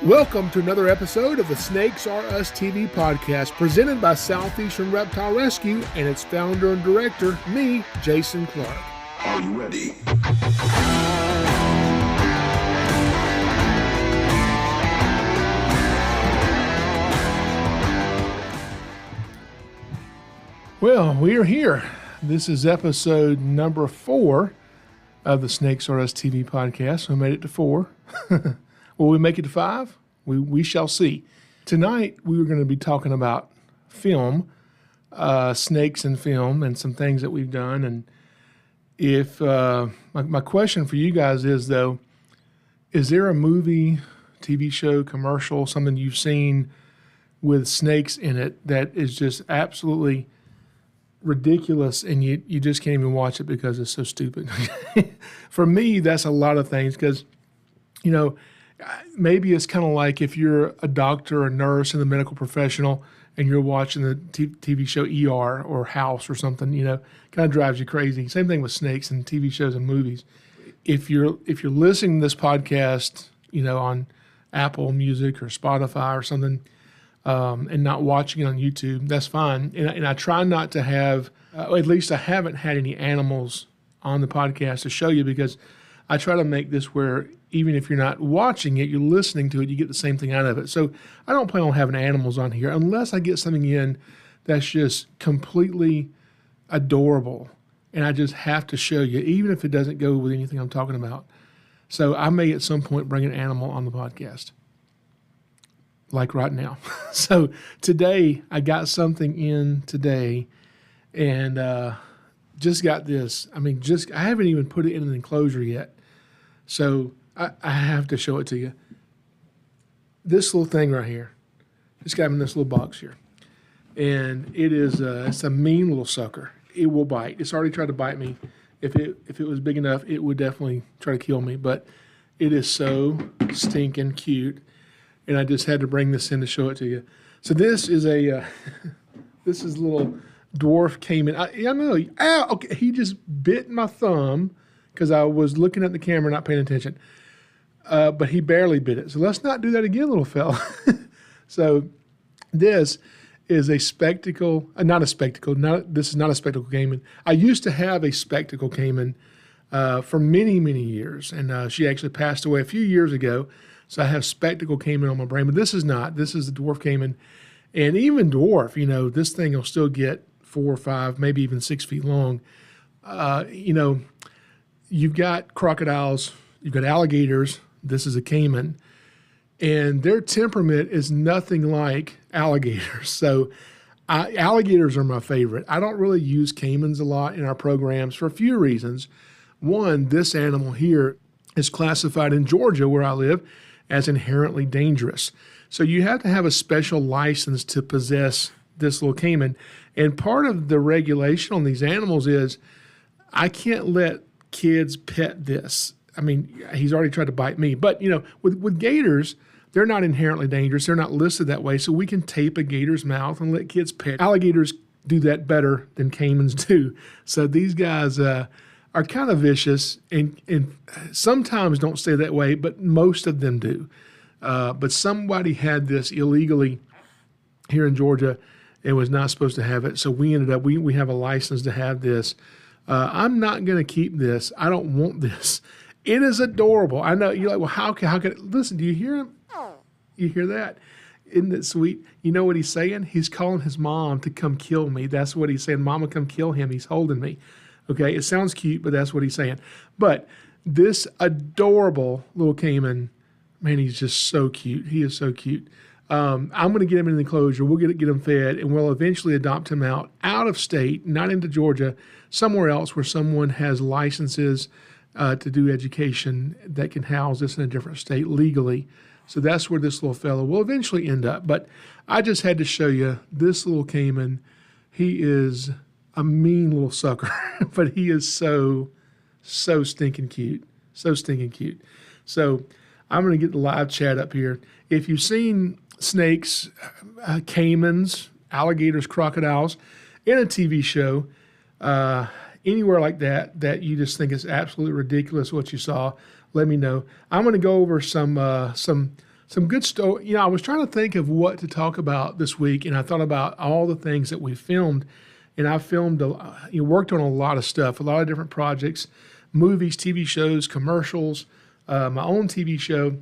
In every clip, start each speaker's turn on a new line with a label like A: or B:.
A: Welcome to another episode of the Snakes Are Us TV podcast, presented by Southeastern Reptile Rescue and its founder and director, me, Jason Clark.
B: Are you ready?
A: Well, we are here. This is episode number 4 of the Snakes Are Us TV podcast. We made it to 4. Will we make it to 5? We shall see. Tonight, we were going to be talking about film, snakes and film, and some things that we've done. And if my question for you guys is, though, is there a movie, TV show, commercial, something you've seen with snakes in it that is just absolutely ridiculous and you just can't even watch it because it's so stupid? For me, that's a lot of things because, you know, maybe it's kind of like if you're a doctor or nurse in the medical professional and you're watching the TV show ER or House or something, you know, kind of drives you crazy. Same thing with snakes and TV shows and movies. If you're listening to this podcast, you know, on Apple Music or Spotify or something, and not watching it on YouTube, that's fine. And I try not to have, at least I haven't had any animals on the podcast to show you because I try to make this where even if you're not watching it, you're listening to it, you get the same thing out of it. So I don't plan on having animals on here unless I get something in that's just completely adorable. And I just have to show you, even if it doesn't go with anything I'm talking about. So I may at some point bring an animal on the podcast, like right now. So today, I got something in today and just got this. I mean, I haven't even put it in an enclosure yet. So I have to show it to you. This little thing right here. Just got in this little box here. And it's a mean little sucker. It will bite. It's already tried to bite me. If it was big enough, it would definitely try to kill me. But it is so stinking cute. And I just had to bring this in to show it to you. So this is this is a little dwarf caiman. I know. Ow, okay, he just bit my thumb because I was looking at the camera, not paying attention. But he barely bit it. So let's not do that again, little fella. So this is a spectacle, not a spectacle. This is not a spectacle caiman. I used to have a spectacle caiman for many, many years. And she actually passed away a few years ago. So I have spectacle caiman on my brain, but this is not. This is the dwarf caiman. And even dwarf, you know, this thing will still get 4 or 5, maybe even 6 feet long. You know, you've got crocodiles, you've got alligators. This is a caiman. And their temperament is nothing like alligators. So alligators are my favorite. I don't really use caimans a lot in our programs for a few reasons. One, this animal here is classified in Georgia, where I live, as inherently dangerous. So you have to have a special license to possess this little caiman. And part of the regulation on these animals is I can't let kids pet this. I mean, he's already tried to bite me. But, you know, with gators, they're not inherently dangerous. They're not listed that way. So we can tape a gator's mouth and let kids pet. Alligators do that better than caimans do. So these guys are kind of vicious and sometimes don't stay that way, but most of them do. But somebody had this illegally here in Georgia and was not supposed to have it. So we ended up, we have a license to have this. I'm not going to keep this. I don't want this. It is adorable. I know you're like, well, how could it? Listen, do you hear him? You hear that? Isn't it sweet? You know what he's saying? He's calling his mom to come kill me. That's what he's saying. Mama, come kill him. He's holding me. Okay, it sounds cute, but that's what he's saying. But this adorable little caiman, man, he's just so cute. He is so cute. I'm going to get him in the enclosure. We'll get him fed, and we'll eventually adopt him out of state, not into Georgia, somewhere else where someone has licenses to do education that can house this in a different state legally. So that's where this little fellow will eventually end up. But I just had to show you this little caiman. He is a mean little sucker, but he is so stinking cute. So stinking cute. So I'm going to get the live chat up here. If you've seen snakes, caimans, alligators, crocodiles in a TV show, anywhere like that you just think is absolutely ridiculous what you saw, let me know. I'm going to go over some some good story. You know, I was trying to think of what to talk about this week, and I thought about all the things that we filmed. And I worked on a lot of stuff, a lot of different projects, movies, TV shows, commercials, my own TV show.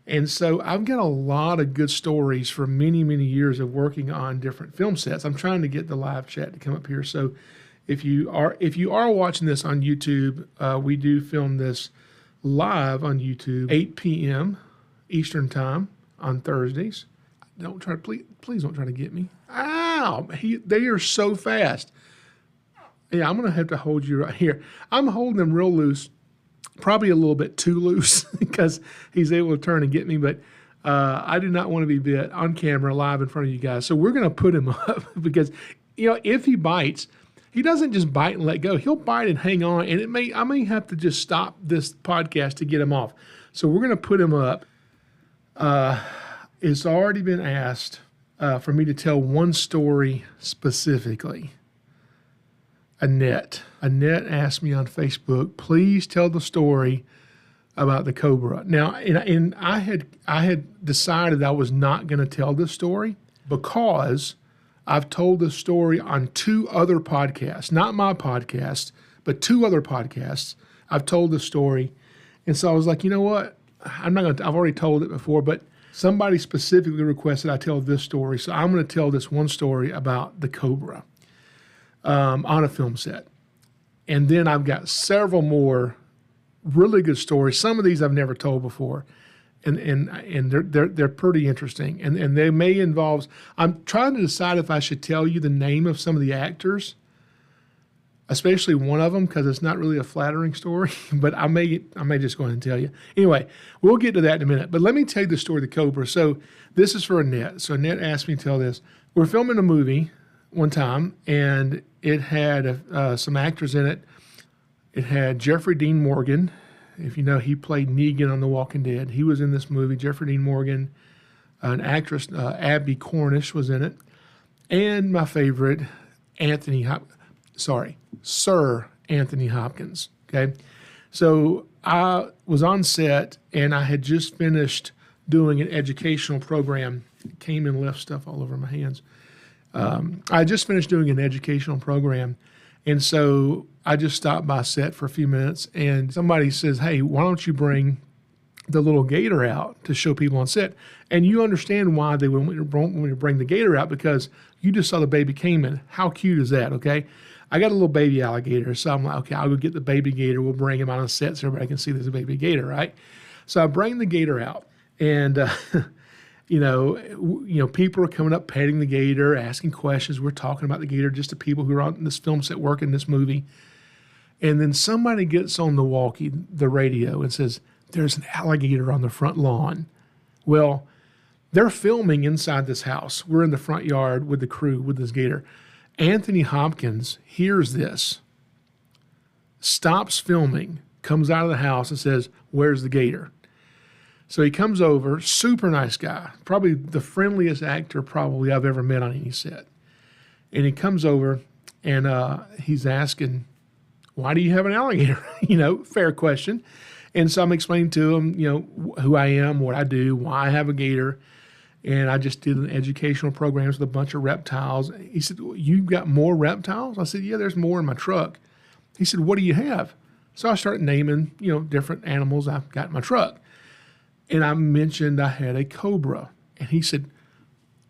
A: And so I've got a lot of good stories for many, many years of working on different film sets. I'm trying to get the live chat to come up here. So if you are watching this on YouTube, we do film this live on YouTube, 8 p.m. Eastern time on Thursdays. Please don't try to get me. Ow! They are so fast. Yeah, I'm going to have to hold you right here. I'm holding them real loose. Probably a little bit too loose because he's able to turn and get me, but I do not want to be bit on camera live in front of you guys. So we're going to put him up because, you know, if he bites, he doesn't just bite and let go. He'll bite and hang on, and I may have to just stop this podcast to get him off. So we're going to put him up. It's already been asked for me to tell one story specifically. Annette asked me on Facebook, please tell the story about the cobra. Now, and I had decided I was not going to tell this story because I've told this story on 2 other podcasts, not my podcast, but 2 other podcasts. I've told this story. And so I was like, you know what? I've already told it before, but somebody specifically requested I tell this story. So I'm going to tell this one story about the cobra. On a film set. And then I've got several more really good stories. Some of these I've never told before. And they're pretty interesting. And they may involve, I'm trying to decide if I should tell you the name of some of the actors, especially one of them, because it's not really a flattering story, but I may just go ahead and tell you. Anyway, we'll get to that in a minute. But let me tell you the story of the cobra. So this is for Annette. So Annette asked me to tell this. We're filming a movie one time, and it had some actors in it. It had Jeffrey Dean Morgan. If you know, he played Negan on The Walking Dead. He was in this movie. Jeffrey Dean Morgan, an actress, Abby Cornish, was in it. And my favorite, Sir Anthony Hopkins. Okay. So I was on set, and I had just finished doing an educational program. It came and left stuff all over my hands. I just finished doing an educational program, and so I just stopped by set for a few minutes, and somebody says, hey, why don't you bring the little gator out to show people on set? And you understand why they want me to bring the gator out, because you just saw the baby caiman. How cute is that, okay? I got a little baby alligator, so I'm like, okay, I'll go get the baby gator. We'll bring him out on set so everybody can see there's a baby gator, right? So I bring the gator out, and You know, people are coming up, petting the gator, asking questions. We're talking about the gator just to people who are on this film set working this movie. And then somebody gets on the radio, and says, there's an alligator on the front lawn. Well, they're filming inside this house. We're in the front yard with the crew with this gator. Anthony Hopkins hears this, stops filming, comes out of the house and says, where's the gator? So he comes over, super nice guy, probably the friendliest actor probably I've ever met on any set. And he comes over, and he's asking, why do you have an alligator? Fair question. And so I'm explaining to him, who I am, what I do, why I have a gator. And I just did an educational program with a bunch of reptiles. He said, you got more reptiles? I said, yeah, there's more in my truck. He said, what do you have? So I started naming, different animals I've got in my truck. And I mentioned I had a cobra. And he said,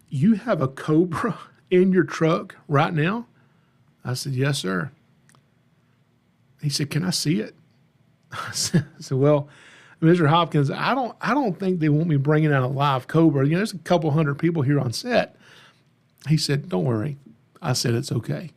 A: you have a cobra in your truck right now? I said, yes, sir. He said, can I see it? I said, well, Mr. Hopkins, I don't think they want me bringing out a live cobra. There's a couple hundred people here on set. He said, don't worry. I said, it's okay.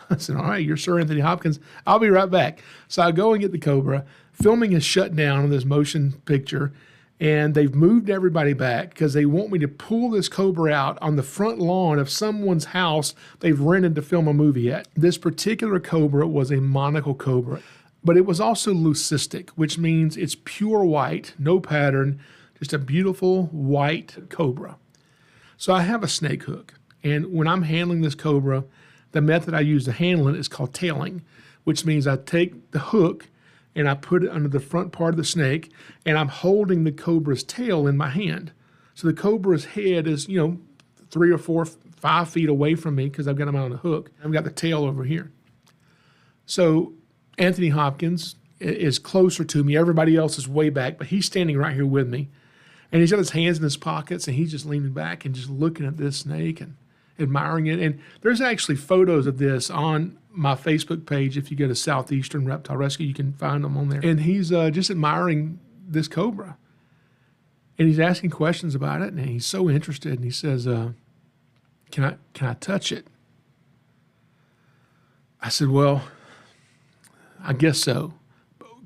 A: I said, all right, you're Sir Anthony Hopkins. I'll be right back. So I go and get the cobra. Filming is shut down on this motion picture, and they've moved everybody back because they want me to pull this cobra out on the front lawn of someone's house they've rented to film a movie at. This particular cobra was a monocle cobra, but it was also leucistic, which means it's pure white, no pattern, just a beautiful white cobra. So I have a snake hook, and when I'm handling this cobra, the method I use to handle it is called tailing, which means I take the hook and I put it under the front part of the snake, and I'm holding the cobra's tail in my hand. So the cobra's head is, 3 or 4, 5 feet away from me because I've got him out on a hook. I've got the tail over here. So Anthony Hopkins is closer to me. Everybody else is way back, but he's standing right here with me. And he's got his hands in his pockets, and he's just leaning back and just looking at this snake and admiring it. And there's actually photos of this on my Facebook page. If you go to Southeastern Reptile Rescue, you can find them on there. And he's just admiring this cobra. And he's asking questions about it, and he's so interested. And he says, can I touch it? I said, well, I guess so.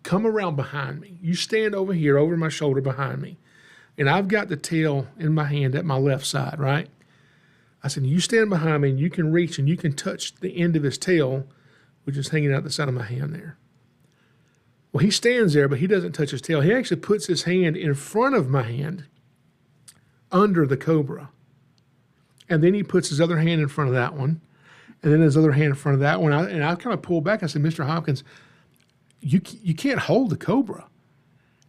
A: Come around behind me. You stand over here, over my shoulder behind me. And I've got the tail in my hand at my left side, right? I said, you stand behind me and you can reach and you can touch the end of his tail, which is hanging out the side of my hand there. Well, he stands there, but he doesn't touch his tail. He actually puts his hand in front of my hand under the cobra. And then he puts his other hand in front of that one. And then his other hand in front of that one. And I kind of pulled back. I said, Mr. Hopkins, you can't hold the cobra.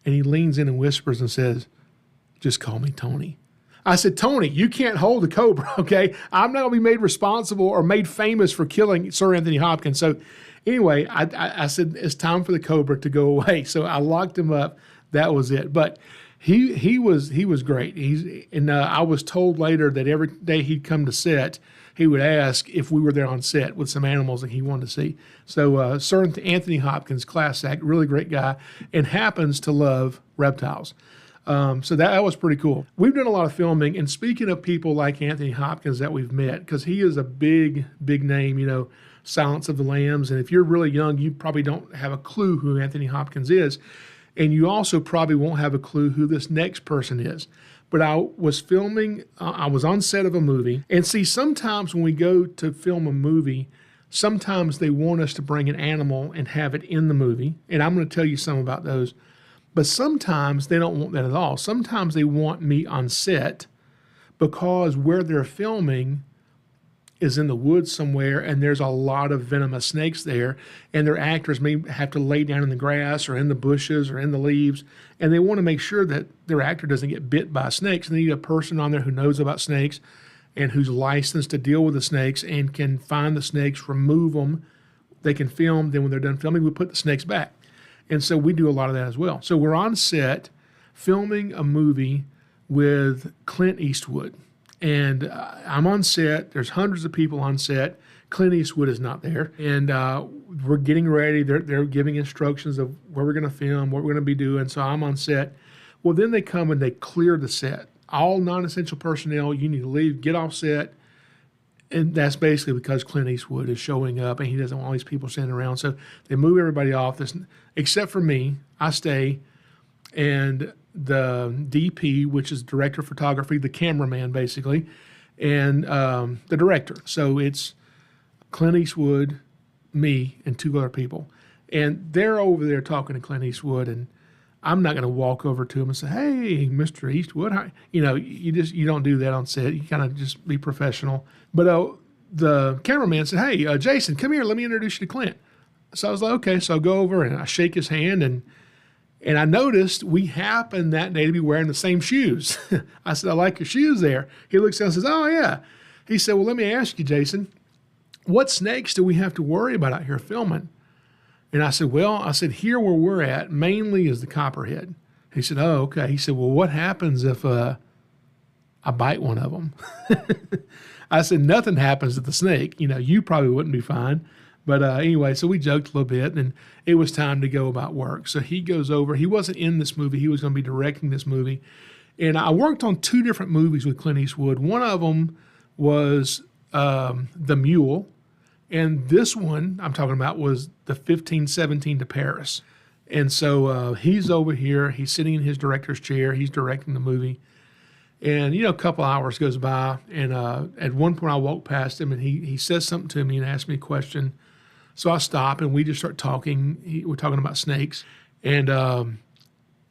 A: And he leans in and whispers and says, just call me Tony. I said, Tony, you can't hold the cobra, okay? I'm not going to be made responsible or made famous for killing Sir Anthony Hopkins. So anyway, I said, it's time for the cobra to go away. So I locked him up. That was it. But he was great. I was told later that every day he'd come to set, he would ask if we were there on set with some animals that he wanted to see. So Sir Anthony Hopkins, class act, really great guy, and happens to love reptiles. So that was pretty cool. We've done a lot of filming, and speaking of people like Anthony Hopkins that we've met, because he is a big, big name, Silence of the Lambs, and if you're really young, you probably don't have a clue who Anthony Hopkins is, and you also probably won't have a clue who this next person is. But I was filming, I was on set of a movie, and see, sometimes when we go to film a movie, sometimes they want us to bring an animal and have it in the movie, and I'm going to tell you some about those. But sometimes they don't want that at all. Sometimes they want me on set because where they're filming is in the woods somewhere, and there's a lot of venomous snakes there, and their actors may have to lay down in the grass or in the bushes or in the leaves, and they want to make sure that their actor doesn't get bit by snakes. They need a person on there who knows about snakes and who's licensed to deal with the snakes and can find the snakes, remove them. They can film. Then when they're done filming, we put the snakes back. And so we do a lot of that as well. So we're on set filming a movie with Clint Eastwood. And I'm on set. There's hundreds of people on set. Clint Eastwood is not there. And we're getting ready. They're giving instructions of where we're going to film, what we're going to be doing. So I'm on set. Well, then they come and they clear the set. All non-essential personnel, you need to leave, get off set. And that's basically because Clint Eastwood is showing up and he doesn't want all these people standing around. So they move everybody off, except for me. I stay. And the DP, which is director of photography, the cameraman basically, and the director. So it's Clint Eastwood, me, and 2 other people. And they're over there talking to Clint Eastwood, and I'm not going to walk over to him and say, hey, Mr. Eastwood. You don't do that on set. You kind of just be professional. But the cameraman said, hey, Jason, come here. Let me introduce you to Clint. So I was like, okay. So I go over and I shake his hand, and I noticed we happened that day to be wearing the same shoes. I said, I like your shoes there. He looks down and says, oh, yeah. He said, well, let me ask you, Jason, what snakes do we have to worry about out here filming? And I said, here where we're at mainly is the copperhead. He said, oh, okay. He said, well, what happens if I bite one of them? I said, nothing happens to the snake. You probably wouldn't be fine. But anyway, so we joked a little bit, and it was time to go about work. So he goes over. He wasn't in this movie. He was going to be directing this movie. And I worked on 2 different movies with Clint Eastwood. One of them was The Mule. And this one I'm talking about was the 1517 to Paris. And so he's over here. He's sitting in his director's chair. He's directing the movie. And, a couple hours goes by. And at one point I walk past him, and he says something to me and asks me a question. So I stop, and we just start talking. We're talking about snakes. And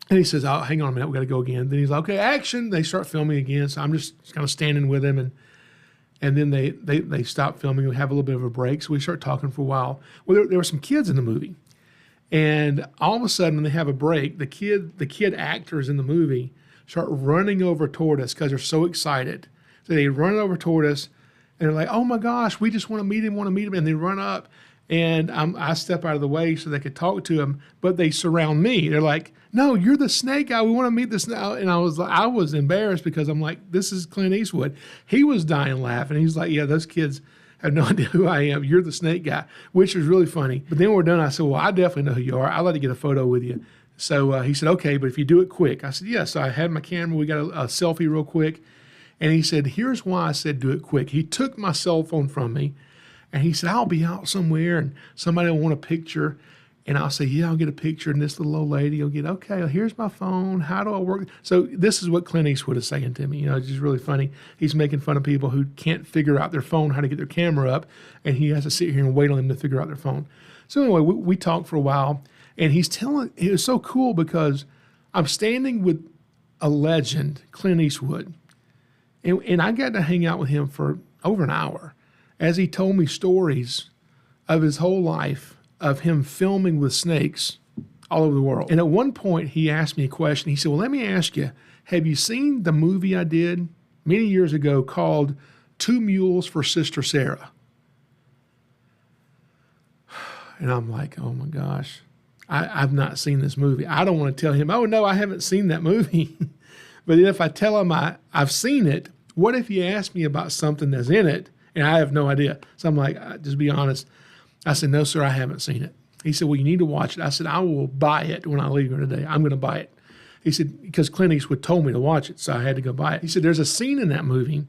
A: he says, oh, hang on a minute. We got to go again. Then he's like, okay, action. They start filming again. So I'm just kind of standing with him. And then they stop filming. We have a little bit of a break. So we start talking for a while. Well, there were some kids in the movie. And all of a sudden, when they have a break, the kid actors in the movie start running over toward us because they're so excited. So they run over toward us, and they're like, "Oh my gosh, we just want to meet him, And they run up, and I step out of the way so they could talk to him, but they surround me. They're like, "No, you're the snake guy. We want to meet the snake." And I was embarrassed because I'm like, "This is Clint Eastwood." He was dying laughing. He's like, "Yeah, those kids have no idea who I am. You're the snake guy," which was really funny. But then we're done. I said, "Well, I definitely know who you are. I'd like to get a photo with you." So he said, "Okay, but if you do it quick." I said, "Yes." Yeah. So I had my camera. We got a selfie real quick. And he said, "Here's why I said do it quick." He took my cell phone from me, and he said, "I'll be out somewhere, and somebody will want a picture." And I'll say, "Yeah, I'll get a picture." And this little old lady will get, "Okay, well, here's my phone. How do I work?" So this is what Clint Eastwood is saying to me. It's just really funny. He's making fun of people who can't figure out their phone, how to get their camera up, and he has to sit here and wait on them to figure out their phone. So anyway, we talked for a while, and it was so cool because I'm standing with a legend, Clint Eastwood, and I got to hang out with him for over an hour as he told me stories of his whole life of him filming with snakes all over the world. And at one point, he asked me a question. He said, "Well, let me ask you, have you seen the movie I did many years ago called Two Mules for Sister Sarah?" And I'm like, "Oh my gosh, I've not seen this movie." I don't want to tell him, "Oh no, I haven't seen that movie." But if I tell him I've seen it, what if he asks me about something that's in it and I have no idea? So I'm like, just be honest. I said, "No, sir, I haven't seen it." He said, "Well, you need to watch it." I said, "I will buy it when I leave here today. I'm going to buy it." He said, because Clint Eastwood told me to watch it, so I had to go buy it. He said, "There's a scene in that movie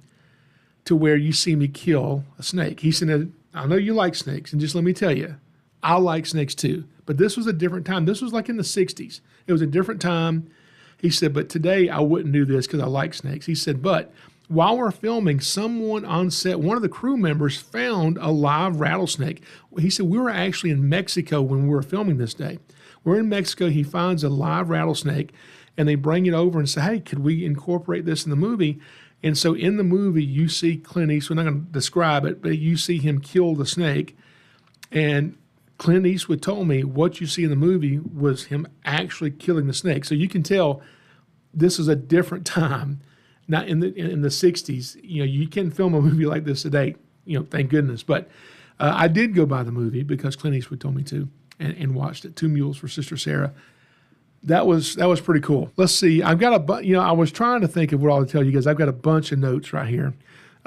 A: to where you see me kill a snake." He said, "I know you like snakes, and just let me tell you, I like snakes too. But this was a different time. This was like in the 60s. It was a different time." He said, "But today I wouldn't do this because I like snakes." He said, "But while we're filming, someone on set, one of the crew members, found a live rattlesnake." He said, "We were actually in Mexico when we were filming this day. We're in Mexico. He finds a live rattlesnake, and they bring it over and say, 'Hey, could we incorporate this in the movie?' And so in the movie, you see Clint Eastwood. I'm not going to describe it, but you see him kill the snake. And Clint Eastwood told me what you see in the movie was him actually killing the snake. So you can tell this is a different time. Not in the 60s, you can film a movie like this today, thank goodness. But I did go by the movie because Clint Eastwood told me to, and watched it. Two Mules for Sister Sarah. That was pretty cool. Let's see. I've got I was trying to think of what I'll tell you guys. I've got a bunch of notes right here.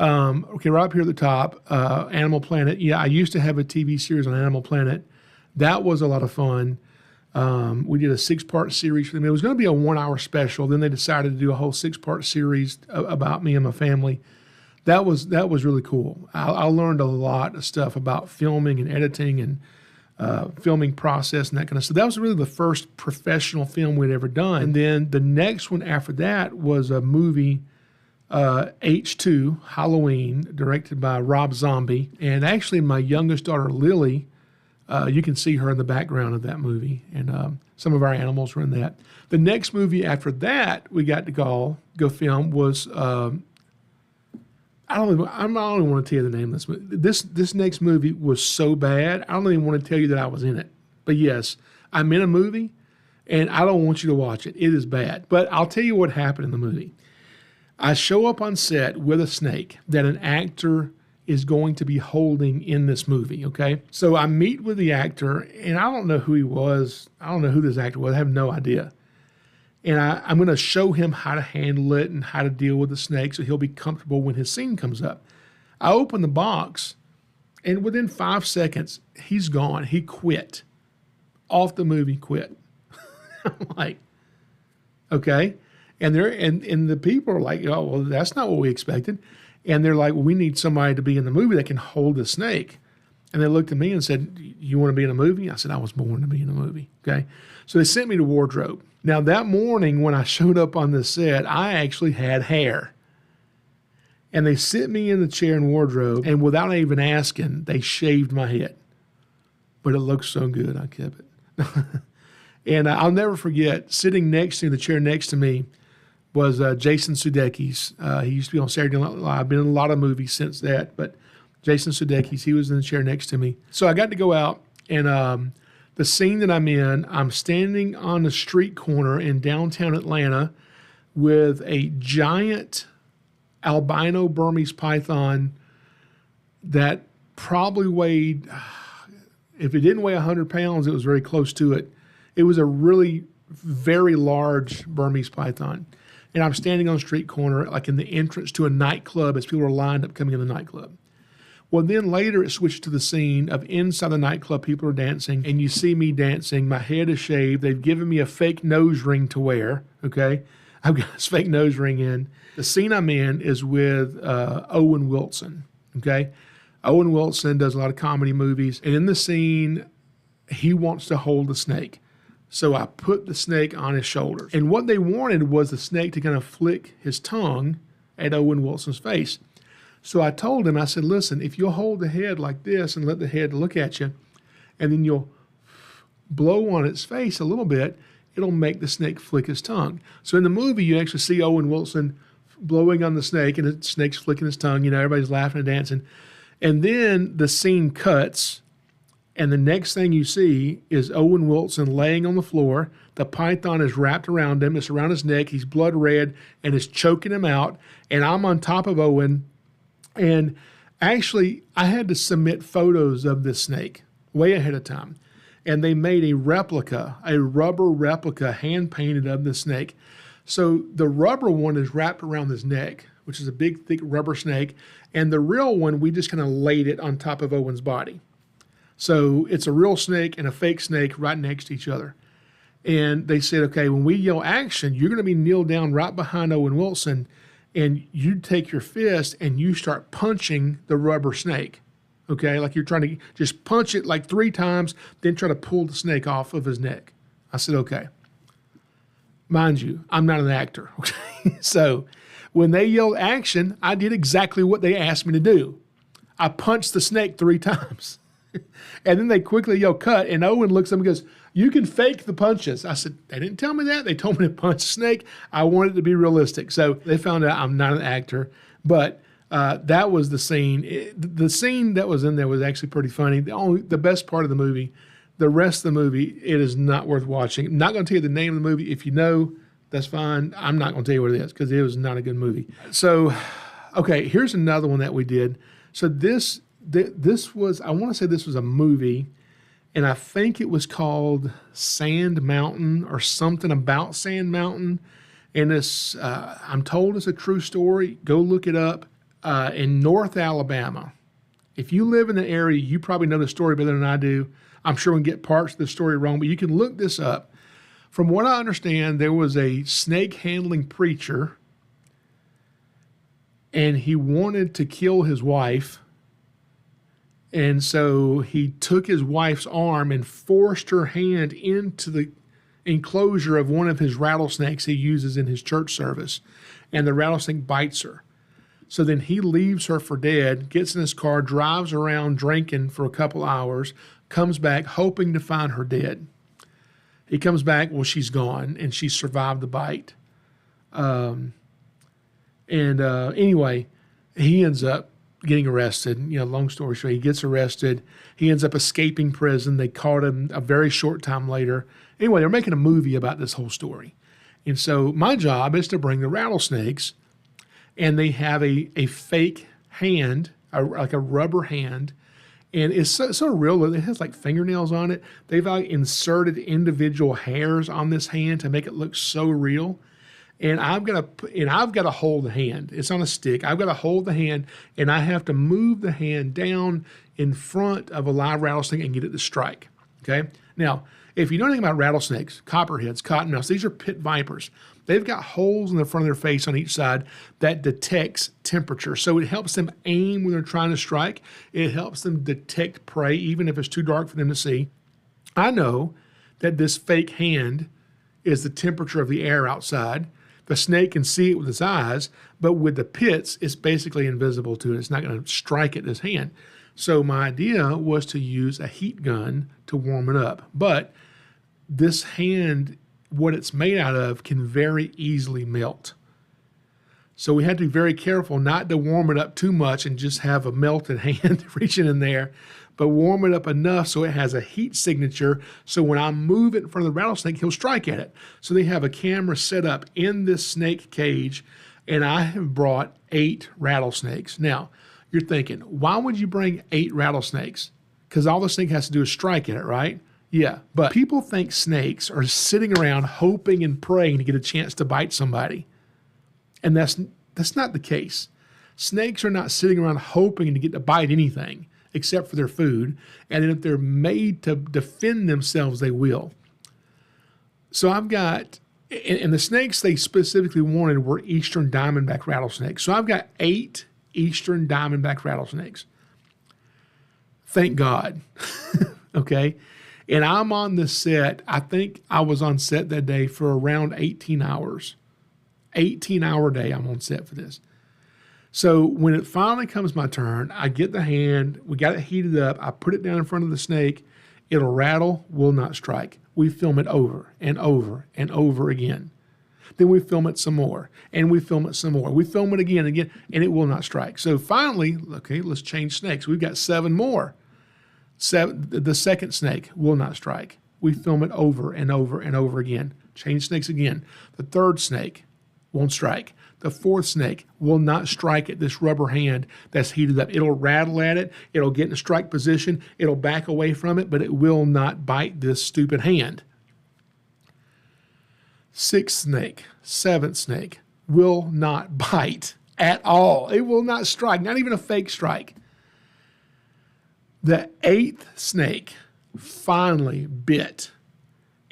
A: Okay, right up here at the top, Animal Planet. Yeah, I used to have a TV series on Animal Planet. That was a lot of fun. We did a 6-part series for them. It was going to be a 1-hour special. Then they decided to do a whole 6-part series about me and my family. That was really cool. I learned a lot of stuff about filming and editing and filming process and that kind of stuff. That was really the first professional film we'd ever done. And then the next one after that was a movie, H2, Halloween, directed by Rob Zombie. And actually my youngest daughter, Lily, you can see her in the background of that movie, and some of our animals were in that. The next movie after that we got to go film was I don't even want to tell you the name of this movie. This next movie was so bad I don't even want to tell you that I was in it. But yes, I'm in a movie, and I don't want you to watch it. It is bad. But I'll tell you what happened in the movie. I show up on set with a snake that an actor is going to be holding in this movie, okay? So I meet with the actor, and I don't know who he was. I don't know who this actor was. I have no idea. And I'm going to show him how to handle it and how to deal with the snake so he'll be comfortable when his scene comes up. I open the box, and within 5 seconds, he's gone. He quit. Off the movie, quit. I'm like, okay. And the people are like, "Oh, well, that's not what we expected." And they're like, "Well, we need somebody to be in the movie that can hold the snake." And they looked at me and said, "You want to be in a movie?" I said, "I was born to be in a movie." Okay. So they sent me to wardrobe. Now that morning when I showed up on the set, I actually had hair. And they sit me in the chair in wardrobe, and without even asking, they shaved my head. But it looked so good, I kept it. And I'll never forget, sitting next to the chair next to me was Jason Sudeikis. He used to be on Saturday Night Live. I've been in a lot of movies since that, but Jason Sudeikis, he was in the chair next to me. So I got to go out and The scene that I'm in, I'm standing on the street corner in downtown Atlanta with a giant albino Burmese python that probably weighed, if it didn't weigh 100 pounds, it was very close to it. It was a really very large Burmese python. And I'm standing on the street corner, like in the entrance to a nightclub as people are lined up coming in the nightclub. Well, then later it switched to the scene of inside the nightclub, people are dancing, and you see me dancing. My head is shaved. They've given me a fake nose ring to wear, okay? I've got this fake nose ring in. The scene I'm in is with Owen Wilson, okay? Owen Wilson does a lot of comedy movies, and in the scene, he wants to hold the snake. So I put the snake on his shoulders. And what they wanted was the snake to kind of flick his tongue at Owen Wilson's face. So I told him, I said, listen, if you'll hold the head like this and let the head look at you, and then you'll blow on its face a little bit, it'll make the snake flick his tongue. So in the movie, you actually see Owen Wilson blowing on the snake, and the snake's flicking his tongue. You know, everybody's laughing and dancing. And then the scene cuts, and the next thing you see is Owen Wilson laying on the floor. The python is wrapped around him. It's around his neck. He's blood red and is choking him out. And I'm on top of Owen. And actually, I had to submit photos of this snake way ahead of time. And they made a replica, a rubber replica, hand-painted of the snake. So the rubber one is wrapped around his neck, which is a big, thick rubber snake. And the real one, we just kind of laid it on top of Owen's body. So it's a real snake and a fake snake right next to each other. And they said, okay, when we yell action, you're going to be kneeled down right behind Owen Wilson, and you take your fist and you start punching the rubber snake, okay? Like you're trying to just punch it like 3 times, then try to pull the snake off of his neck. I said, okay. Mind you, I'm not an actor, okay? So when they yelled action, I did exactly what they asked me to do. I punched the snake 3 times. And then they quickly yell cut, and Owen looks at me and goes, you can fake the punches. I said, they didn't tell me that. They told me to punch a snake. I wanted it to be realistic. So they found out I'm not an actor. But that was the scene. The scene that was in there was actually pretty funny. The best part of the movie, the rest of the movie, it is not worth watching. I'm not going to tell you the name of the movie. If you know, that's fine. I'm not going to tell you what it is because it was not a good movie. So, okay, here's another one that we did. So this was, I want to say this was a movie, and I think it was called Sand Mountain or something about Sand Mountain. And it's, I'm told it's a true story. Go look it up. In North Alabama. If you live in the area, you probably know the story better than I do. I'm sure we can get parts of the story wrong, but you can look this up. From what I understand, there was a snake handling preacher, and he wanted to kill his wife. And so he took his wife's arm and forced her hand into the enclosure of one of his rattlesnakes he uses in his church service. And the rattlesnake bites her. So then he leaves her for dead, gets in his car, drives around drinking for a couple hours, comes back hoping to find her dead. He comes back, well, she's gone, and she survived the bite. Anyway, he ends up getting arrested. You know, long story short, he gets arrested. He ends up escaping prison. They caught him a very short time later. Anyway, they're making a movie about this whole story. And so my job is to bring the rattlesnakes, and they have a fake hand, like a rubber hand, and it's so real. It has like fingernails on it. They've like inserted individual hairs on this hand to make it look so real. And I've got to hold the hand. It's on a stick. I've got to hold the hand, and I have to move the hand down in front of a live rattlesnake and get it to strike. Okay. Now, if you know anything about rattlesnakes, copperheads, cottonmouths, these are pit vipers. They've got holes in the front of their face on each side that detects temperature. So it helps them aim when they're trying to strike. It helps them detect prey, even if it's too dark for them to see. I know that this fake hand is the temperature of the air outside. The snake can see it with its eyes, but with the pits, it's basically invisible to it. It's not going to strike at this hand. So my idea was to use a heat gun to warm it up. But this hand, what it's made out of, can very easily melt. So we had to be very careful not to warm it up too much and just have a melted hand reaching in there, but warm it up enough so it has a heat signature. So when I move it in front of the rattlesnake, he'll strike at it. So they have a camera set up in this snake cage, and I have brought 8 rattlesnakes. Now, you're thinking, why would you bring 8 rattlesnakes? Because all the snake has to do is strike at it, right? Yeah, but people think snakes are sitting around hoping and praying to get a chance to bite somebody. And that's not the case. Snakes are not sitting around hoping to get to bite anything except for their food. And then if they're made to defend themselves, they will. So I've got, and the snakes they specifically wanted were eastern diamondback rattlesnakes. So I've got 8 eastern diamondback rattlesnakes. Thank God. Okay. And I'm on the set. I think I was on set that day for around 18 hours. 18-hour day I'm on set for this. So when it finally comes my turn, I get the hand, we got it heated up, I put it down in front of the snake, it'll rattle, will not strike. We film it over and over and over again. Then we film it some more, and we film it some more. We film it again and again, and it will not strike. So finally, okay, let's change snakes. We've got 7 more. The second snake will not strike. We film it over and over and over again. Change snakes again. The third snake won't strike. The fourth snake will not strike at this rubber hand that's heated up. It'll rattle at it. It'll get in a strike position. It'll back away from it, but it will not bite this stupid hand. 6th snake, 7th snake will not bite at all. It will not strike, not even a fake strike. The 8th snake finally bit.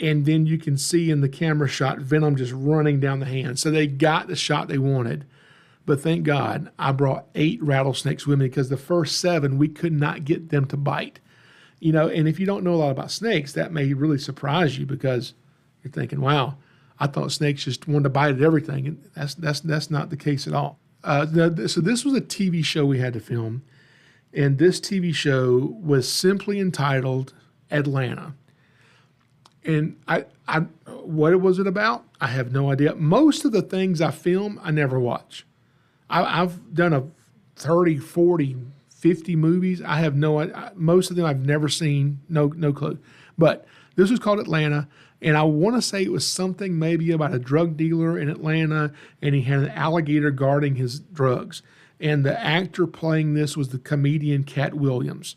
A: And then you can see in the camera shot, venom just running down the hand. So they got the shot they wanted. But thank God I brought 8 rattlesnakes with me because the first 7, we could not get them to bite. You know, and if you don't know a lot about snakes, that may really surprise you because you're thinking, wow, I thought snakes just wanted to bite at everything. And that's not the case at all. So this was a TV show we had to film. And this TV show was simply entitled Atlanta. And what was it about? I have no idea. Most of the things I film, I never watch. I've done 30, 40, 50 movies. I have no idea. Most of them I've never seen, no clue. But this was called Atlanta, and I want to say it was something maybe about a drug dealer in Atlanta, and he had an alligator guarding his drugs. And the actor playing this was the comedian Cat Williams.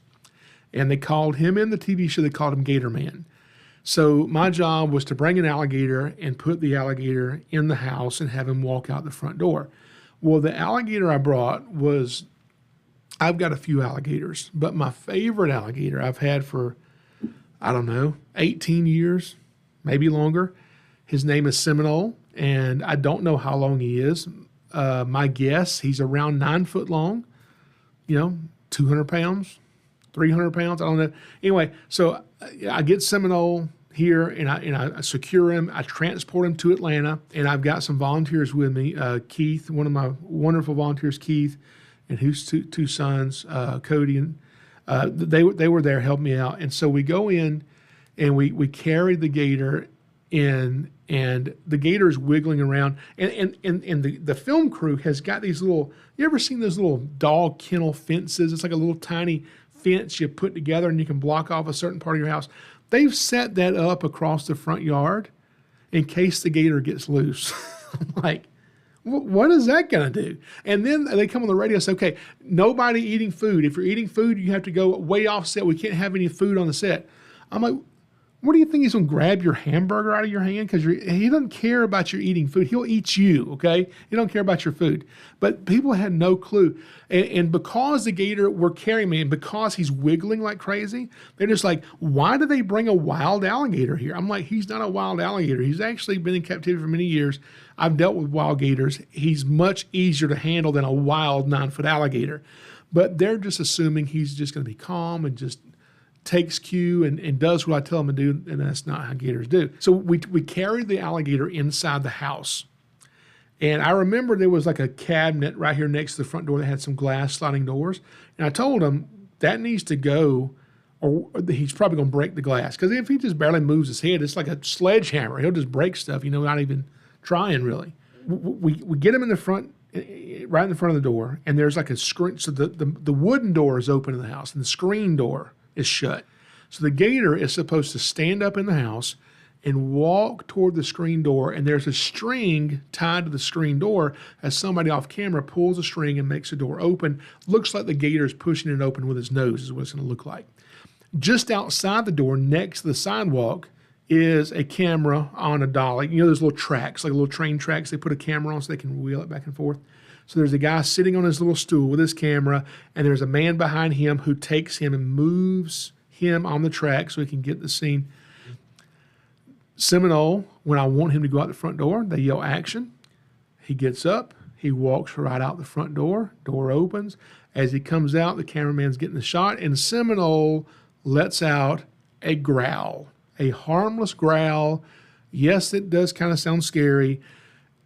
A: And they called him in the TV show, they called him Gator Man. So my job was to bring an alligator and put the alligator in the house and have him walk out the front door. Well, the alligator I brought was, I've got a few alligators, but my favorite alligator I've had for, 18 years, maybe longer. His name is Seminole, and I don't know how long he is. My guess, he's around 9 foot long, 200 pounds, 300 pounds, I don't know. Anyway, so I get Seminole here and I secure him. I transport him to Atlanta, and I've got some volunteers with me. Keith, one of my wonderful volunteers, Keith, and his two sons, Cody, and they were there helping me out. And so we go in and we carry the gator in, and the gator is wiggling around. And the film crew has got these little, you ever seen those little dog kennel fences? It's like a little tiny fence you put together and you can block off a certain part of your house. They've set that up across the front yard in case the gator gets loose. I'm like, what is that going to do? And then they come on the radio and say, okay, nobody eating food. If you're eating food, you have to go way off set. We can't have any food on the set. I'm like, what do you think he's going to grab your hamburger out of your hand? Because he doesn't care about your eating food. He'll eat you, okay? He don't care about your food. But people had no clue. And because the gator were carrying me and because he's wiggling like crazy, they're just like, why do they bring a wild alligator here? I'm like, he's not a wild alligator. He's actually been in captivity for many years. I've dealt with wild gators. He's much easier to handle than a wild 9-foot alligator. But they're just assuming he's just going to be calm and just takes cue and does what I tell him to do, and that's not how gators do. So we carried the alligator inside the house. And I remember there was like a cabinet right here next to the front door that had some glass sliding doors. And I told him that needs to go or he's probably going to break the glass. Because if he just barely moves his head, it's like a sledgehammer. He'll just break stuff, not even trying really. We get him in the front right in the front of the door, and there's like a screen. So the wooden door is open in the house, and the screen door is shut. So the gator is supposed to stand up in the house and walk toward the screen door, and there's a string tied to the screen door as somebody off camera pulls a string and makes the door open. Looks like the gator is pushing it open with his nose is what it's going to look like. Just outside the door, next to the sidewalk, is a camera on a dolly. You know those little tracks, like little train tracks they put a camera on so they can wheel it back and forth? So there's a guy sitting on his little stool with his camera, and there's a man behind him who takes him and moves him on the track so he can get the scene. Seminole, when I want him to go out the front door, they yell action. He gets up, he walks right out the front door, door opens. As he comes out, the cameraman's getting the shot, and Seminole lets out a growl, a harmless growl. Yes, it does kind of sound scary.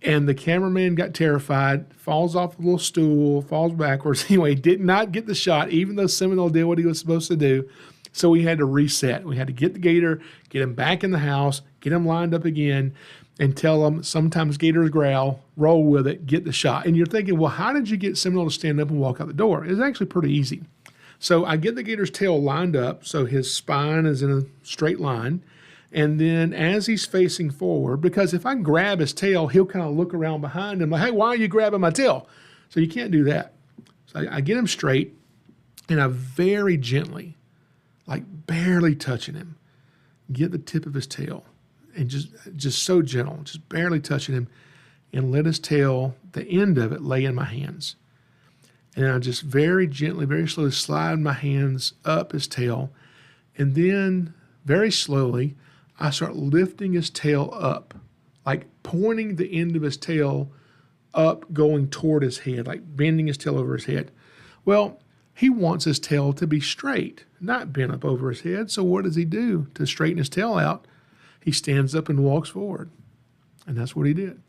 A: And the cameraman got terrified, falls off the little stool, falls backwards. Anyway, did not get the shot, even though Seminole did what he was supposed to do. So we had to reset. We had to get the gator, get him back in the house, get him lined up again, and tell him sometimes gators growl, roll with it, get the shot. And you're thinking, well, how did you get Seminole to stand up and walk out the door? It's actually pretty easy. So I get the gator's tail lined up so his spine is in a straight line. And then as he's facing forward, because if I grab his tail, he'll kind of look around behind him like, hey, why are you grabbing my tail? So you can't do that. So I get him straight, and I very gently, like barely touching him, get the tip of his tail, and just so gentle, just barely touching him, and let his tail, the end of it, lay in my hands. And I just very gently, very slowly slide my hands up his tail. And then very slowly, I start lifting his tail up, like pointing the end of his tail up, going toward his head, like bending his tail over his head. Well, he wants his tail to be straight, not bent up over his head. So what does he do to straighten his tail out? He stands up and walks forward. And that's what he did.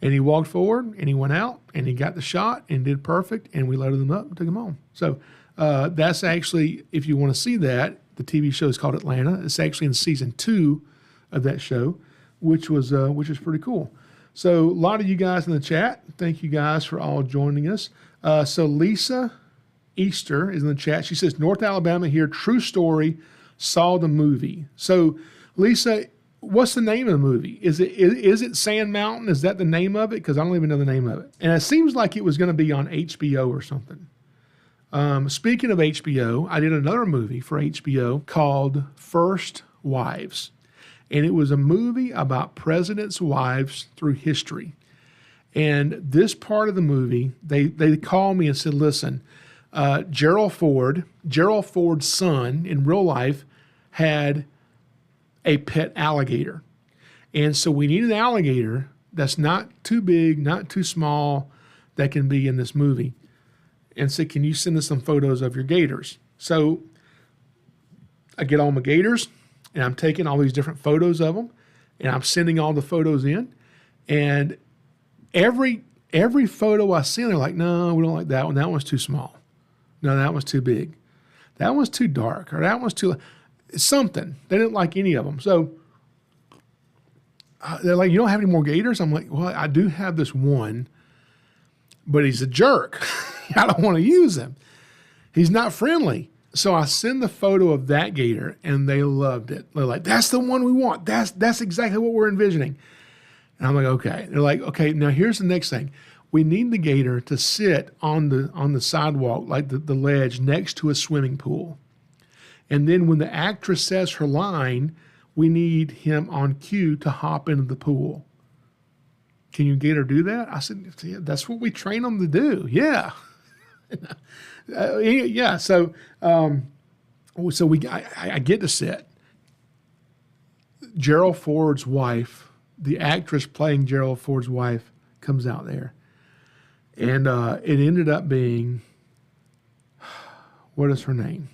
A: And he walked forward, and he went out, and he got the shot, and did perfect, and we loaded him up and took him home. So that's actually, if you want to see that, the TV show is called Atlanta. It's actually in season 2 of that show, which is pretty cool. So a lot of you guys in the chat, thank you guys for all joining us. So Lisa Easter is in the chat. She says, North Alabama here, true story, saw the movie. So Lisa, what's the name of the movie? Is it Sand Mountain? Is that the name of it? Because I don't even know the name of it. And it seems like it was going to be on HBO or something. Speaking of HBO, I did another movie for HBO called First Wives. And it was a movie about presidents' wives through history. And this part of the movie, they called me and said, listen, Gerald Ford's son in real life had a pet alligator. And so we need an alligator that's not too big, not too small, that can be in this movie. And said, can you send us some photos of your gators? So I get all my gators, and I'm taking all these different photos of them, and I'm sending all the photos in. And every photo I send, they're like, no, we don't like that one. That one's too small. No, that one's too big. That one's too dark, or that one's too something. They didn't like any of them. So they're like, you don't have any more gators? I'm like, well, I do have this one, but he's a jerk. I don't want to use him. He's not friendly. So I send the photo of that gator, and they loved it. They're like, that's the one we want. That's exactly what we're envisioning. And I'm like, okay. They're like, okay, now here's the next thing. We need the gator to sit on the sidewalk, like the ledge next to a swimming pool. And then when the actress says her line, we need him on cue to hop into the pool. Can you gator do that? I said, yeah, that's what we train them to do. Yeah. Yeah. So I get to sit. Gerald Ford's wife, the actress playing Gerald Ford's wife, comes out there. And it ended up being, what is her name?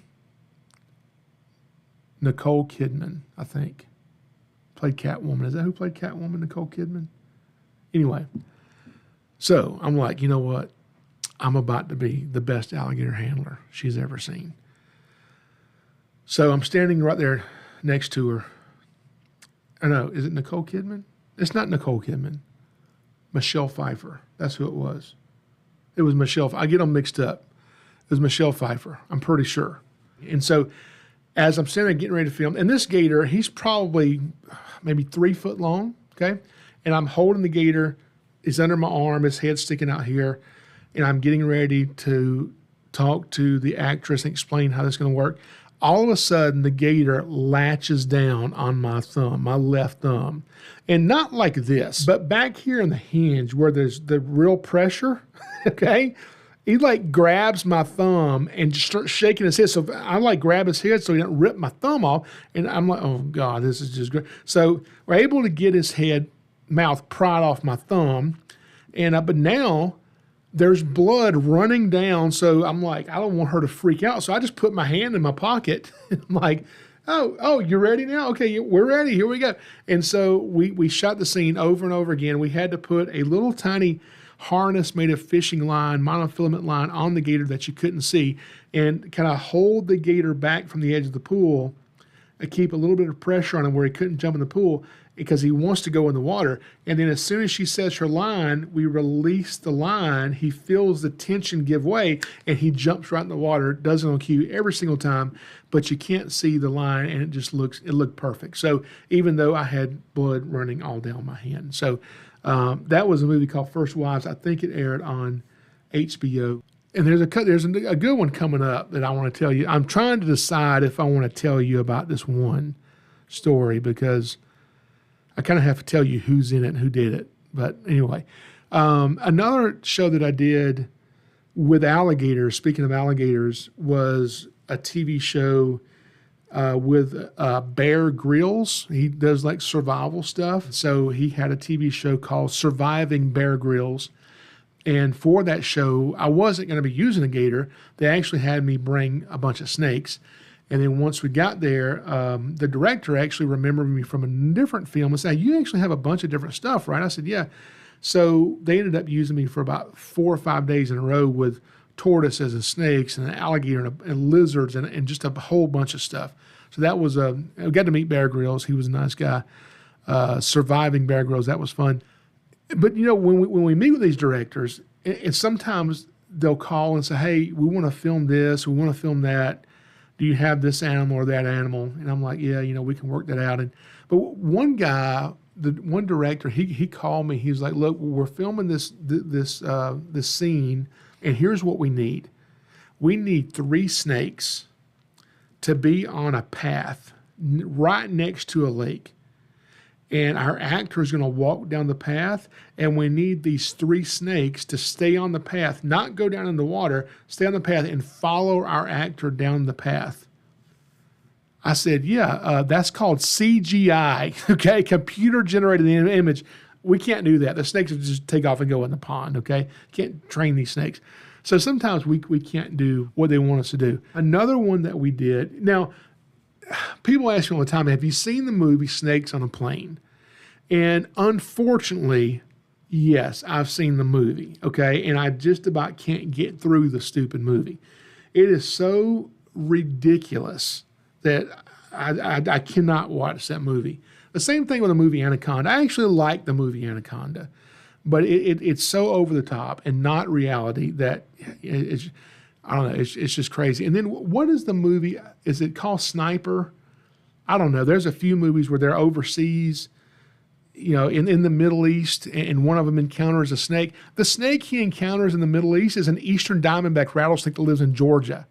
A: Nicole Kidman, I think. Played Catwoman. Is that who played Catwoman? Nicole Kidman? Anyway, so I'm like, you know what? I'm about to be the best alligator handler she's ever seen. So I'm standing right there next to her. I know, is it Nicole Kidman? It's not Nicole Kidman. Michelle Pfeiffer. That's who it was. It was Michelle. I get them mixed up. It was Michelle Pfeiffer. I'm pretty sure. And so as I'm sitting there getting ready to film, and this gator, he's probably maybe 3 foot long, okay? And I'm holding the gator. He's under my arm. His head's sticking out here. And I'm getting ready to talk to the actress and explain how this is going to work. All of a sudden, the gator latches down on my thumb, my left thumb. And not like this, but back here in the hinge where there's the real pressure, okay? He like grabs my thumb and just starts shaking his head. So I like grab his head so he doesn't rip my thumb off. And I'm like, oh God, this is just great. So we're able to get his mouth pried off my thumb. And but now there's blood running down. So I'm like, I don't want her to freak out. So I just put my hand in my pocket. I'm like, oh, you're ready now? Okay, we're ready. Here we go. And so we shot the scene over and over again. We had to put a little tiny harness made of fishing line, monofilament line on the gator that you couldn't see, and kind of hold the gator back from the edge of the pool and keep a little bit of pressure on him where he couldn't jump in the pool because he wants to go in the water. And then as soon as she sets her line, we release the line. He feels the tension give way, and he jumps right in the water. Does it on cue every single time, but you can't see the line, and it looked perfect. So even though I had blood running all down my hand. So that was a movie called First Wives. I think it aired on HBO. And there's a good one coming up that I want to tell you. I'm trying to decide if I want to tell you about this one story because I kind of have to tell you who's in it and who did it. But anyway, another show that I did with alligators, speaking of alligators, was a TV show with Bear Grylls. He does like survival stuff. So he had a TV show called Surviving Bear Grylls. And for that show, I wasn't going to be using a gator. They actually had me bring a bunch of snakes. And then once we got there, the director actually remembered me from a different film and said, you actually have a bunch of different stuff, right? I said, yeah. So they ended up using me for about 4 or 5 days in a row with tortoises and snakes and an alligator and lizards and just a whole bunch of stuff. So that was I got to meet Bear Grylls. He was a nice guy. Surviving Bear Grylls, that was fun. But you know, when we meet with these directors, and sometimes they'll call and say, "Hey, we want to film this, we want to film that. Do you have this animal or that animal?" And I'm like, "Yeah, we can work that out." But one guy, one director, he called me. He was like, "Look, we're filming this scene, and here's what we need. We need 3 snakes to be on a path right next to a lake. And our actor is going to walk down the path, and we need these 3 snakes to stay on the path, not go down in the water, stay on the path and follow our actor down the path." I said, yeah, that's called CGI, okay, computer-generated image. We can't do that. The snakes will just take off and go in the pond, okay? Can't train these snakes. So sometimes we can't do what they want us to do. Another one that we did, now, people ask me all the time, have you seen the movie Snakes on a Plane? And unfortunately, yes, I've seen the movie, okay? And I just about can't get through the stupid movie. It is so ridiculous that I cannot watch that movie. The same thing with the movie Anaconda. I actually like the movie Anaconda, but it's so over the top and not reality that I don't know. It's just crazy. And then what is the movie? Is it called Sniper? I don't know. There's a few movies where they're overseas, in the Middle East, and one of them encounters a snake. The snake he encounters in the Middle East is an eastern diamondback rattlesnake that lives in Georgia.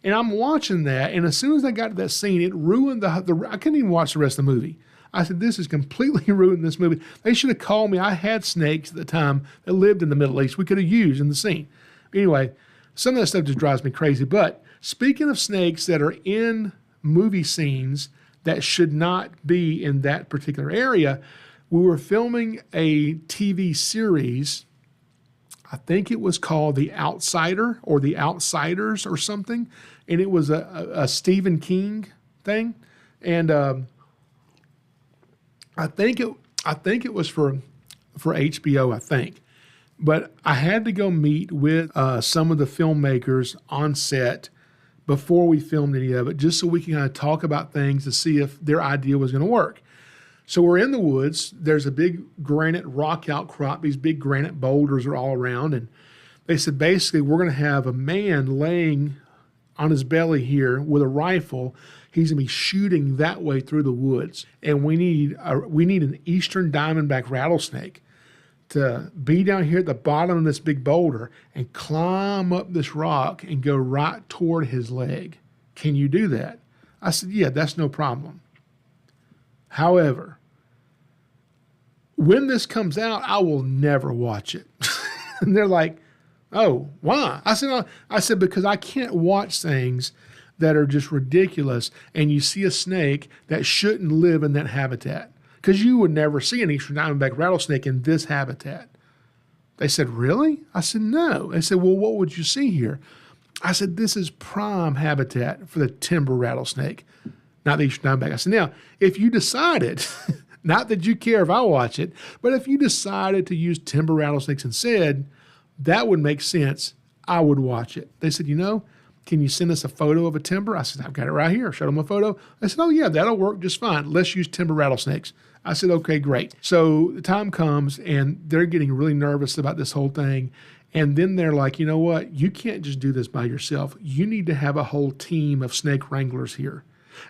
A: And I'm watching that, and as soon as I got to that scene, it ruined I couldn't even watch the rest of the movie. I said, this has completely ruined this movie. They should have called me. I had snakes at the time that lived in the Middle East we could have used in the scene. Anyway, some of that stuff just drives me crazy. But speaking of snakes that are in movie scenes that should not be in that particular area, we were filming a TV series. I think it was called The Outsider or The Outsiders or something. And it was a Stephen King thing. And I think it was for HBO, I think. But I had to go meet with some of the filmmakers on set before we filmed any of it, just so we can kind of talk about things to see if their idea was going to work. So we're in the woods. There's a big granite rock outcrop. These big granite boulders are all around. And They said, basically, we're going to have a man laying on his belly here with a rifle. He's going to be shooting that way through the woods. And we need an eastern diamondback rattlesnake to be down here at the bottom of this big boulder and climb up this rock and go right toward his leg. Can you do that? I said, yeah, that's no problem. However, when this comes out, I will never watch it. And they're like, oh, why? I said, because I can't watch things that are just ridiculous and you see a snake that shouldn't live in that habitat. Because you would never see an eastern diamondback rattlesnake in this habitat. They said, really? I said, no. They said, well, what would you see here? I said, this is prime habitat for the timber rattlesnake, not the eastern diamondback. I said, now, if you decided, not that you care if I watch it, but if you decided to use timber rattlesnakes instead, that would make sense. I would watch it. They said, can you send us a photo of a timber? I said, I've got it right here. Showed them a photo. I said, oh, yeah, that'll work just fine. Let's use timber rattlesnakes. I said, okay, great. So the time comes, and they're getting really nervous about this whole thing. And then they're like, you know what? You can't just do this by yourself. You need to have a whole team of snake wranglers here.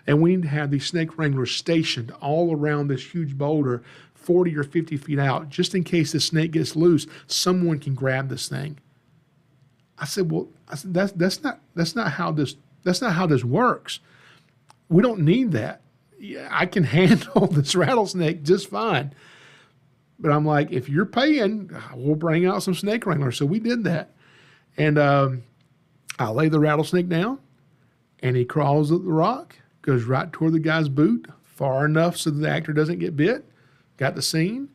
A: And we need to have these snake wranglers stationed all around this huge boulder, 40 or 50 feet out, just in case the snake gets loose, someone can grab this thing. I said, well, that's not how this works. We don't need that. Yeah, I can handle this rattlesnake just fine. But I'm like, if you're paying, we'll bring out some snake wranglers. So we did that. And I lay the rattlesnake down, and he crawls up the rock, goes right toward the guy's boot, far enough so the actor doesn't get bit. Got the scene.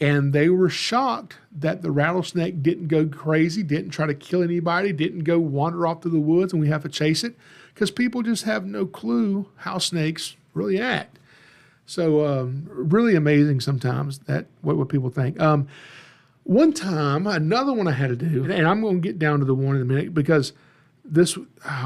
A: And they were shocked that the rattlesnake didn't go crazy, didn't try to kill anybody, didn't go wander off to the woods and we have to chase it, because people just have no clue how snakes really act. So really amazing sometimes that what people think. One time, another one I had to do, and I'm going to get down to the one in a minute because this,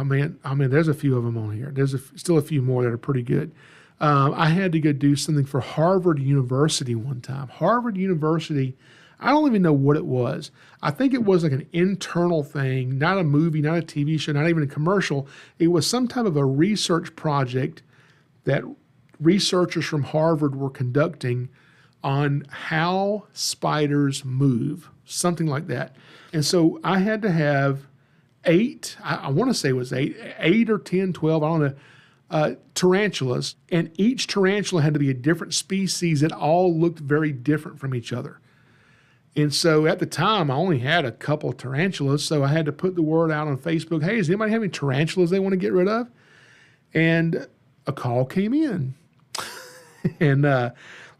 A: there's a few of them on here. There's still a few more that are pretty good. I had to go do something for Harvard University one time. Harvard University, I don't even know what it was. I think it was like an internal thing, not a movie, not a TV show, not even a commercial. It was some type of a research project that researchers from Harvard were conducting on how spiders move, something like that. And so I had to have I want to say it was 8 or 10, 12, I don't know, tarantulas, and each tarantula had to be a different species that all looked very different from each other. And so at the time, I only had a couple of tarantulas, so I had to put the word out on Facebook, hey, does anybody have any tarantulas they want to get rid of? And a call came in. And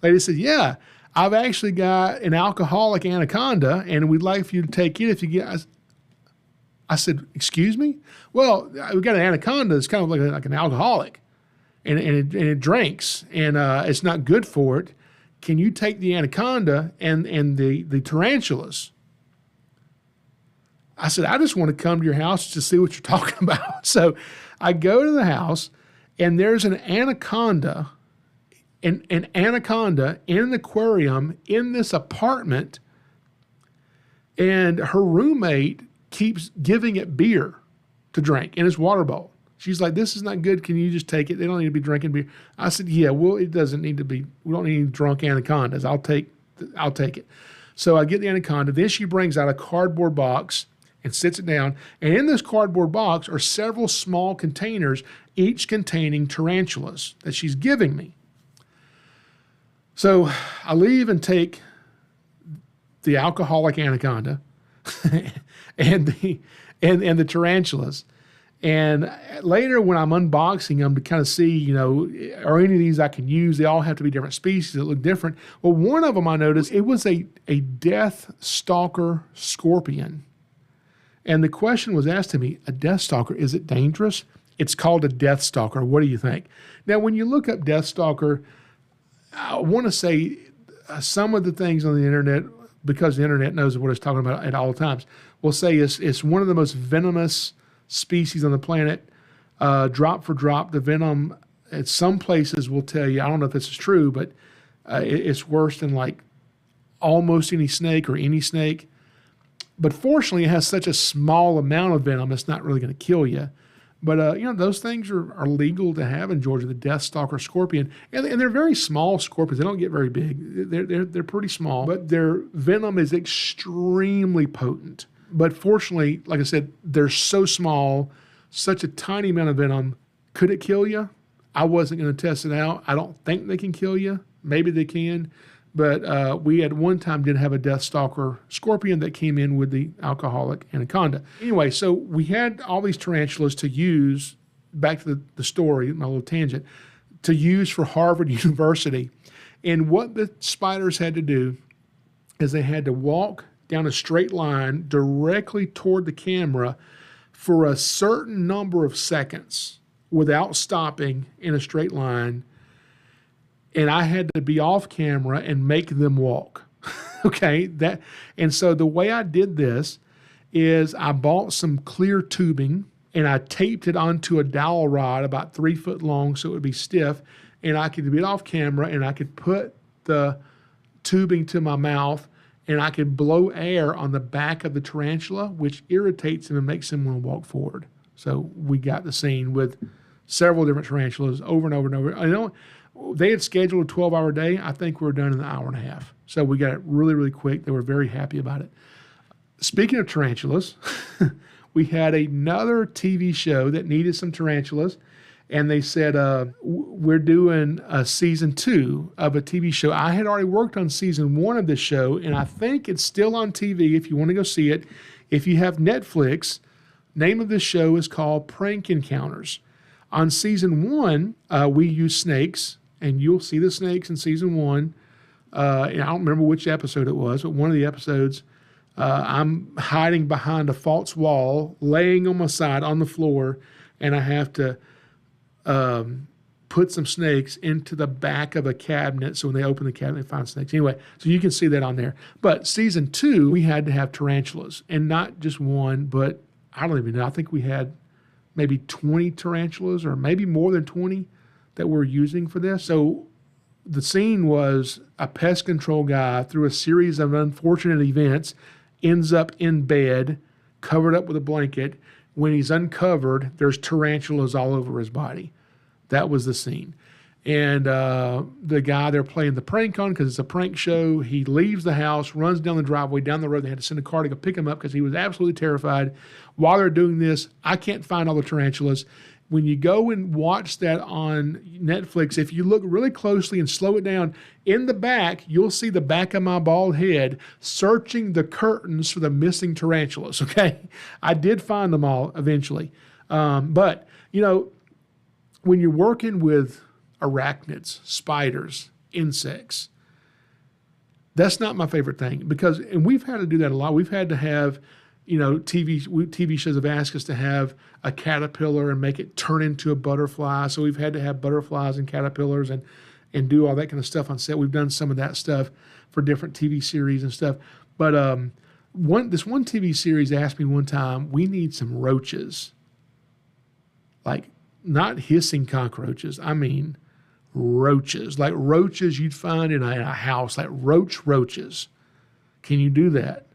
A: lady said, yeah, I've actually got an alcoholic anaconda, and we'd like for you to take it if you get... I said, excuse me? Well, we got an anaconda that's kind of like an alcoholic, and it drinks, and it's not good for it. Can you take the anaconda and the tarantulas? I said, I just want to come to your house to see what you're talking about. So I go to the house, and there's an anaconda in an aquarium in this apartment, and her roommate keeps giving it beer to drink in his water bowl. She's like, this is not good. Can you just take it? They don't need to be drinking beer. I said, yeah, well, it doesn't need to be. We don't need any drunk anacondas. I'll take it. So I get the anaconda. Then she brings out a cardboard box and sits it down. And in this cardboard box are several small containers, each containing tarantulas that she's giving me. So I leave and take the alcoholic anaconda and the tarantulas. And later when I'm unboxing them to kind of see, are any of these I can use? They all have to be different species that look different. Well, one of them I noticed, it was a death stalker scorpion. And the question was asked to me, a death stalker, is it dangerous? It's called a death stalker. What do you think? Now, when you look up death stalker, I want to say some of the things on the internet, because the internet knows what it's talking about at all times, will say it's one of the most venomous species on the planet. Drop for drop, the venom at some places will tell you, I don't know if this is true, but it's worse than like almost any snake or any snake. But fortunately, it has such a small amount of venom, it's not really going to kill you. But, those things are legal to have in Georgia, the deathstalker scorpion. And they're very small scorpions. They don't get very big. They're pretty small, but their venom is extremely potent. But fortunately, like I said, they're so small, such a tiny amount of venom. Could it kill you? I wasn't going to test it out. I don't think they can kill you. Maybe they can. But we at one time did have a deathstalker scorpion that came in with the alcoholic anaconda. Anyway, so we had all these tarantulas to use, back to the story, my little tangent, to use for Harvard University. And what the spiders had to do is they had to walk down a straight line directly toward the camera for a certain number of seconds without stopping in a straight line. And I had to be off camera and make them walk. Okay. And so the way I did this is I bought some clear tubing and I taped it onto a dowel rod about 3 foot long so it would be stiff. And I could be off camera and I could put the tubing to my mouth and I could blow air on the back of the tarantula, which irritates him and makes him want to walk forward. So we got the scene with several different tarantulas over and over and over. They had scheduled a 12-hour day. I think we were done in an hour and a half. So we got it really, really quick. They were very happy about it. Speaking of tarantulas, we had another TV show that needed some tarantulas. And they said, we're doing a season 2 of a TV show. I had already worked on season 1 of this show, and I think it's still on TV if you want to go see it. If you have Netflix, name of this show is called Prank Encounters. On season 1, we use snakes. And you'll see the snakes in season 1. And I don't remember which episode it was, but one of the episodes, I'm hiding behind a false wall, laying on my side on the floor, and I have to put some snakes into the back of a cabinet. So when they open the cabinet, they find snakes. Anyway, so you can see that on there. But season 2, we had to have tarantulas. And not just one, but I don't even know. I think we had maybe 20 tarantulas or maybe more than 20 that we're using for this. So the scene was a pest control guy, through a series of unfortunate events, ends up in bed, covered up with a blanket. When he's uncovered, there's tarantulas all over his body. That was the scene. And the guy they're playing the prank on, because it's a prank show, he leaves the house, runs down the driveway, down the road. They had to send a car to go pick him up because he was absolutely terrified. While they're doing this, I can't find all the tarantulas. When you go and watch that on Netflix, if you look really closely and slow it down, in the back, you'll see the back of my bald head searching the curtains for the missing tarantulas, okay? I did find them all eventually. But, when you're working with arachnids, spiders, insects, that's not my favorite thing and we've had to do that a lot. We've had to have, TV shows have asked us to have a caterpillar and make it turn into a butterfly. So we've had to have butterflies and caterpillars and do all that kind of stuff on set. We've done some of that stuff for different TV series and stuff. But this one TV series asked me one time, we need some roaches. Like, not hissing cockroaches. I mean roaches. Like roaches you'd find in a house, like roaches. Can you do that?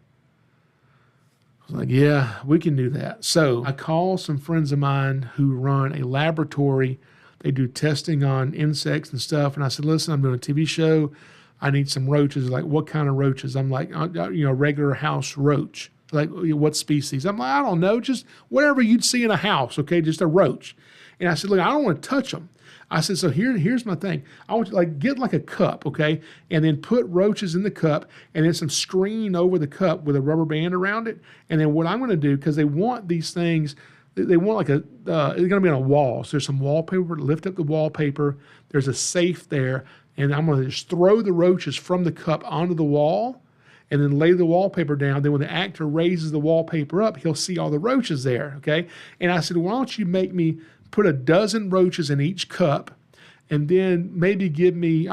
A: I was like, yeah, we can do that. So I called some friends of mine who run a laboratory. They do testing on insects and stuff. And I said, listen, I'm doing a TV show. I need some roaches. Like, what kind of roaches? I'm like, regular house roach. Like, what species? I'm like, I don't know, just whatever you'd see in a house, okay, just a roach. And I said, look, I don't want to touch them. I said, so here's my thing. I want you to get like a cup, okay, and then put roaches in the cup and then some screen over the cup with a rubber band around it. And then what I'm going to do, because they want these things, they want it's going to be on a wall. So there's some wallpaper, lift up the wallpaper. There's a safe there. And I'm going to just throw the roaches from the cup onto the wall and then lay the wallpaper down. Then when the actor raises the wallpaper up, he'll see all the roaches there, okay? And I said, why don't you make me put a dozen roaches in each cup and then maybe give me,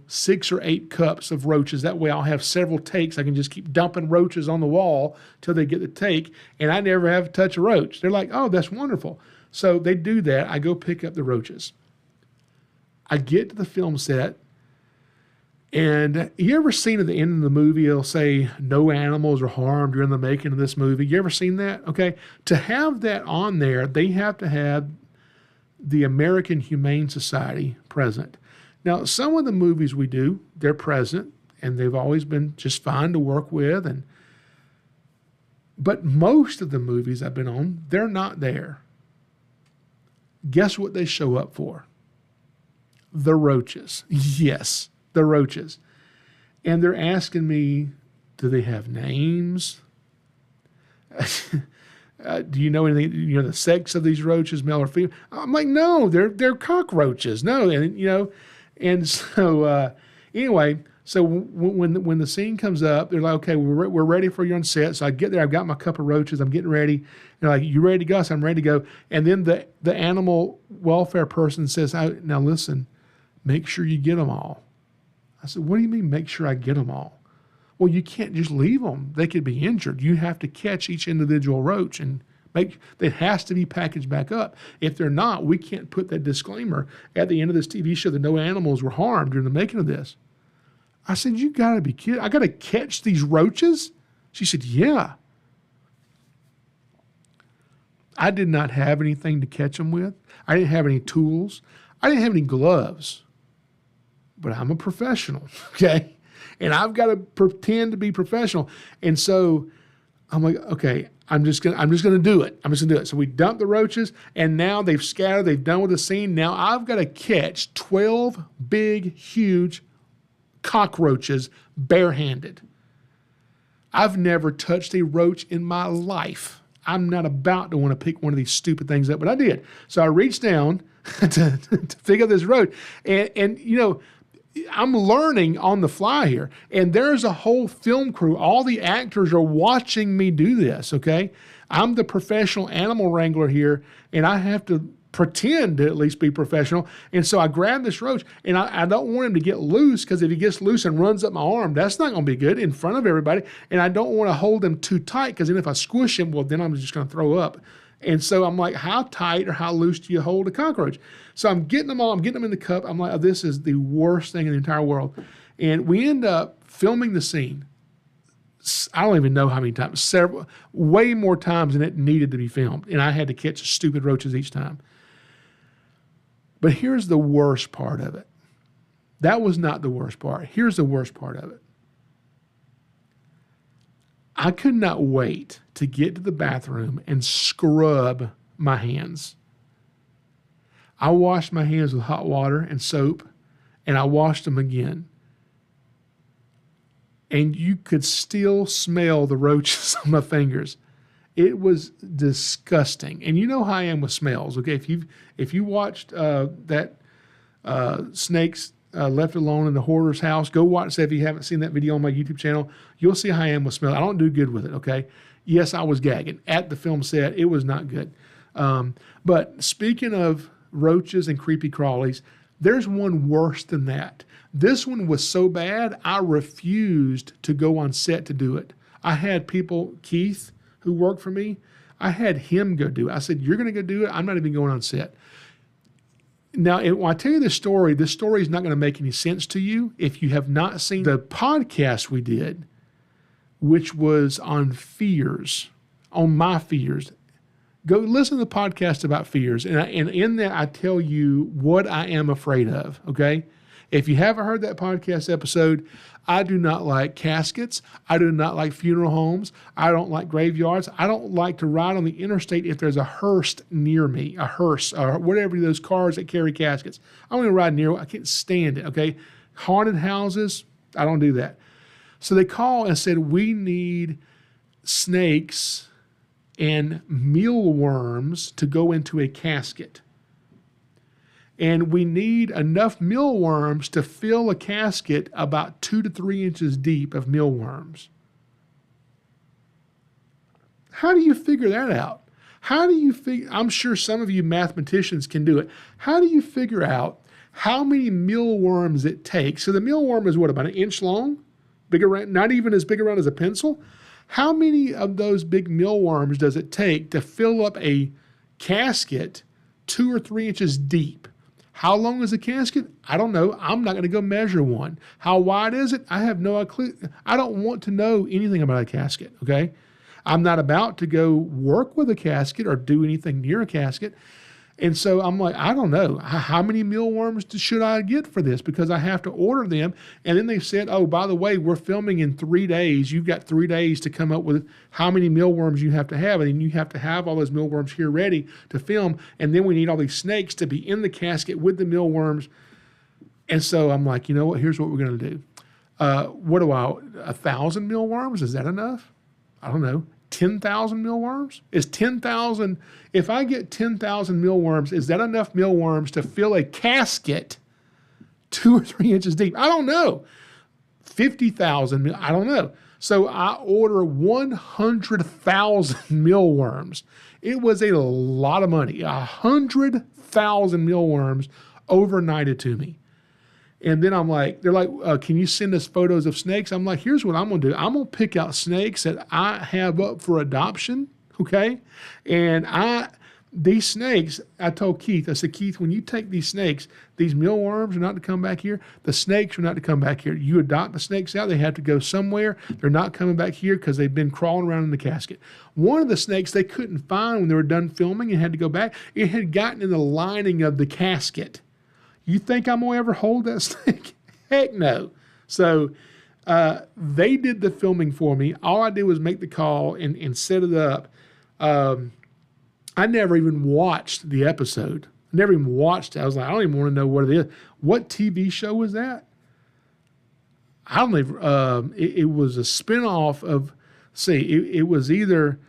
A: 6 or 8 cups of roaches. That way I'll have several takes. I can just keep dumping roaches on the wall till they get the take, and I never have to touch a roach. They're like, oh, that's wonderful. So they do that. I go pick up the roaches. I get to the film set, And you ever seen at the end of the movie, it'll say no animals are harmed during the making of this movie? You ever seen that? Okay. To have that on there, they have to have the American Humane Society present. Now, some of the movies we do, they're present, and they've always been just fine to work with. But most of the movies I've been on, they're not there. Guess what they show up for? The roaches. Yes, the roaches. And they're asking me, do they have names? Do you know anything, the sex of these roaches, male or female? I'm like, no, they're cockroaches. No, and so anyway, so when the scene comes up, they're like, okay, we're ready for you on set. So I get there, I've got my cup of roaches, I'm getting ready. They're like, you ready to go? So I'm ready to go. And then the animal welfare person says, now listen, make sure you get them all. I said, what do you mean make sure I get them all? Well, you can't just leave them. They could be injured. You have to catch each individual roach and it has to be packaged back up. If they're not, we can't put that disclaimer at the end of this TV show that no animals were harmed during the making of this. I said, you got to be kidding. I got to catch these roaches? She said, yeah. I did not have anything to catch them with. I didn't have any tools. I didn't have any gloves. But I'm a professional, okay? And I've got to pretend to be professional. And so I'm like, okay, I'm just gonna do it. I'm just gonna do it. So we dump the roaches, and now they've scattered, they've done with the scene. Now I've got to catch 12 big, huge cockroaches barehanded. I've never touched a roach in my life. I'm not about to want to pick one of these stupid things up, but I did. So I reached down to pick up this roach, and I'm learning on the fly here, and there's a whole film crew. All the actors are watching me do this, okay? I'm the professional animal wrangler here, and I have to pretend to at least be professional. And so I grab this roach, and I don't want him to get loose, because if he gets loose and runs up my arm, that's not going to be good in front of everybody. And I don't want to hold him too tight, because then if I squish him, well, then I'm just going to throw up. And so I'm like, how tight or how loose do you hold a cockroach? So I'm getting them all. I'm getting them in the cup. I'm like, oh, this is the worst thing in the entire world. And we end up filming the scene. I don't even know how many times. Way more times than it needed to be filmed. And I had to catch stupid roaches each time. But here's the worst part of it. That was not the worst part. Here's the worst part of it. I could not wait to get to the bathroom and scrub my hands. I washed my hands with hot water and soap, and I washed them again. And you could still smell the roaches on my fingers. It was disgusting. And you know how I am with smells, okay? If you watched that Snakes Left Alone in the Hoarder's House, go watch that if you haven't seen that video on my YouTube channel. You'll see how I am with smell. I don't do good with it, okay? Yes, I was gagging. At the film set, it was not good. But speaking of roaches and creepy crawlies, there's one worse than that. This one was so bad, I refused to go on set to do it. I had people, Keith, who worked for me, I had him go do it. I said, you're going to go do it? I'm not even going on set. Now, when I tell you this story is not going to make any sense to you if you have not seen the podcast we did, which was on fears, on my fears. Go listen to the podcast about fears, and in that I tell you what I am afraid of, okay? If you haven't heard that podcast episode, I do not like caskets. I do not like funeral homes. I don't like graveyards. I don't like to ride on the interstate if there's a hearse near me, a hearse, or whatever those cars that carry caskets. I don't even ride near it. I can't stand it, okay? Haunted houses, I don't do that. So they called and said, we need snakes and mealworms to go into a casket. And we need enough mealworms to fill a casket about 2 to 3 inches deep of mealworms. How do you figure that out? How do you figure, I'm sure some of you mathematicians can do it. How do you figure out how many mealworms it takes? So the mealworm is what, about 1 inch long? Big around, not even as big around as a pencil? How many of those big mealworms does it take to fill up a casket 2 or 3 inches deep? How long is the casket? I don't know. I'm not going to go measure one. How wide is it? I have no clue. I don't want to know anything about a casket, okay? I'm not about to go work with a casket or do anything near a casket. And so I'm like, I don't know. How many mealworms should I get for this? Because I have to order them. And then they said, oh, by the way, we're filming in 3 days. You've got 3 days to come up with how many mealworms you have to have. And then you have to have all those mealworms here ready to film. And then we need all these snakes to be in the casket with the mealworms. And so I'm like, you know what? Here's what we're going to do. 1,000 mealworms? Is that enough? I don't know. 10,000 mealworms? Is 10,000, if I get 10,000 mealworms, is that enough mealworms to fill a casket 2 or 3 inches deep? I don't know. 50,000, I don't know. So I order 100,000 mealworms. It was a lot of money. 100,000 mealworms overnighted to me. And then I'm like, they're like, can you send us photos of snakes? I'm like, here's what I'm going to do. I'm going to pick out snakes that I have up for adoption, okay? And these snakes, I told Keith, I said, Keith, when you take these snakes, these mealworms are not to come back here. The snakes are not to come back here. You adopt the snakes out, they have to go somewhere. They're not coming back here because they've been crawling around in the casket. One of the snakes they couldn't find when they were done filming and had to go back. It had gotten in the lining of the casket. You think I'm going to ever hold that snake? Heck no. So they did the filming for me. All I did was make the call and set it up. I never even watched the episode. I never even watched it. I was like, I don't even want to know what it is. What TV show was that? I don't even, it was a spinoff of, it was either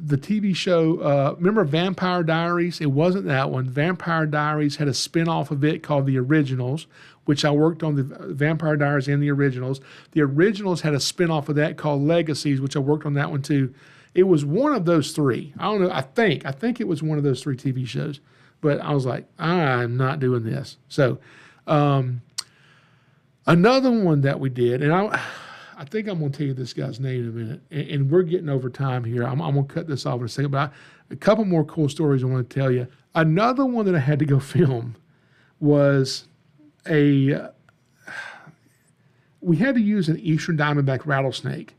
A: the TV show, remember Vampire Diaries? It wasn't that one. Vampire Diaries had a spinoff of it called The Originals, which I worked on the Vampire Diaries and The Originals. The Originals had a spinoff of that called Legacies, which I worked on that one too. It was one of those three. I don't know. I think it was one of those 3 TV shows. But I was like, I'm not doing this. So another one that we did, and I think I'm going to tell you this guy's name in a minute, and we're getting over time here. I'm going to cut this off in a second, but a couple more cool stories I want to tell you. Another one that I had to go film was we had to use an eastern diamondback rattlesnake.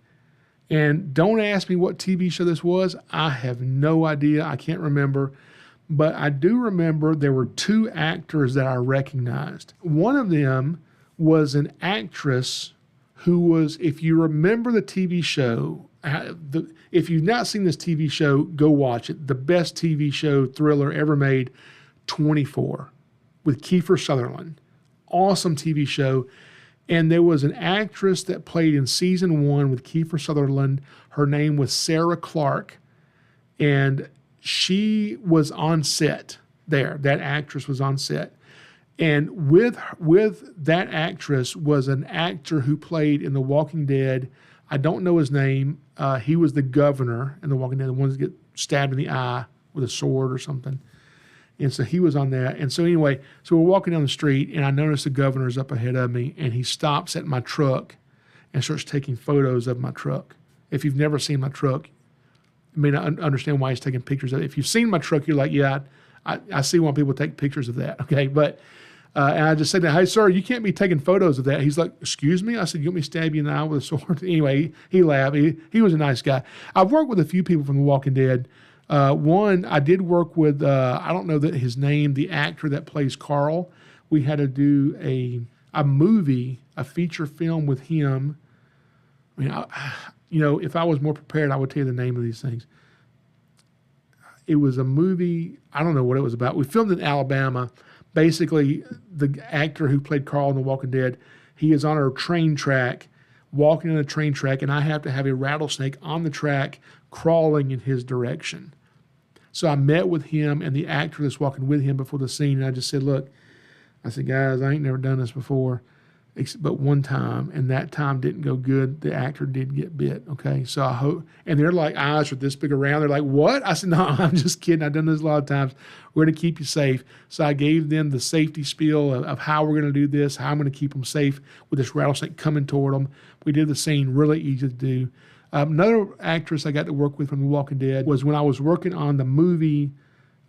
A: And don't ask me what TV show this was. I have no idea. I can't remember. But I do remember there were 2 actors that I recognized. One of them was an actress who was, if you remember the TV show, if you've not seen this TV show, go watch it. The best TV show thriller ever made, 24, with Kiefer Sutherland. Awesome TV show. And there was an actress that played in season 1 with Kiefer Sutherland. Her name was Sarah Clark. And she was on set there. That actress was on set. And with that actress was an actor who played in The Walking Dead. I don't know his name. He was the governor in The Walking Dead, the ones that get stabbed in the eye with a sword or something. And so he was on that. And so anyway, so we're walking down the street, and I noticed the governor's up ahead of me, and he stops at my truck and starts taking photos of my truck. If you've never seen my truck, you may not understand why he's taking pictures of it. If you've seen my truck, you're like, yeah, I see why people take pictures of that, okay? But and I just said, hey, sir, you can't be taking photos of that. He's like, excuse me? I said, you want me to stab you in the eye with a sword? Anyway, he laughed. He was a nice guy. I've worked with a few people from The Walking Dead. One, I did work with, I don't know that his name, the actor that plays Carl. We had to do a movie, a feature film with him. I mean, if I was more prepared, I would tell you the name of these things. It was a movie, I don't know what it was about. We filmed in Alabama. Basically, the actor who played Carl in The Walking Dead, he is on a train track, walking on a train track, and I have to have a rattlesnake on the track crawling in his direction. So I met with him and the actor that's walking with him before the scene, and I just said, look, I said, guys, I ain't never done this before, but one time, and that time didn't go good. The actor did get bit, okay? So I hope, and their like eyes are this big around. They're like, what? I said, no, I'm just kidding. I've done this a lot of times. We're going to keep you safe. So I gave them the safety spiel of how we're going to do this, how I'm going to keep them safe with this rattlesnake coming toward them. We did the scene, really easy to do. Another actress I got to work with from The Walking Dead was when I was working on the movie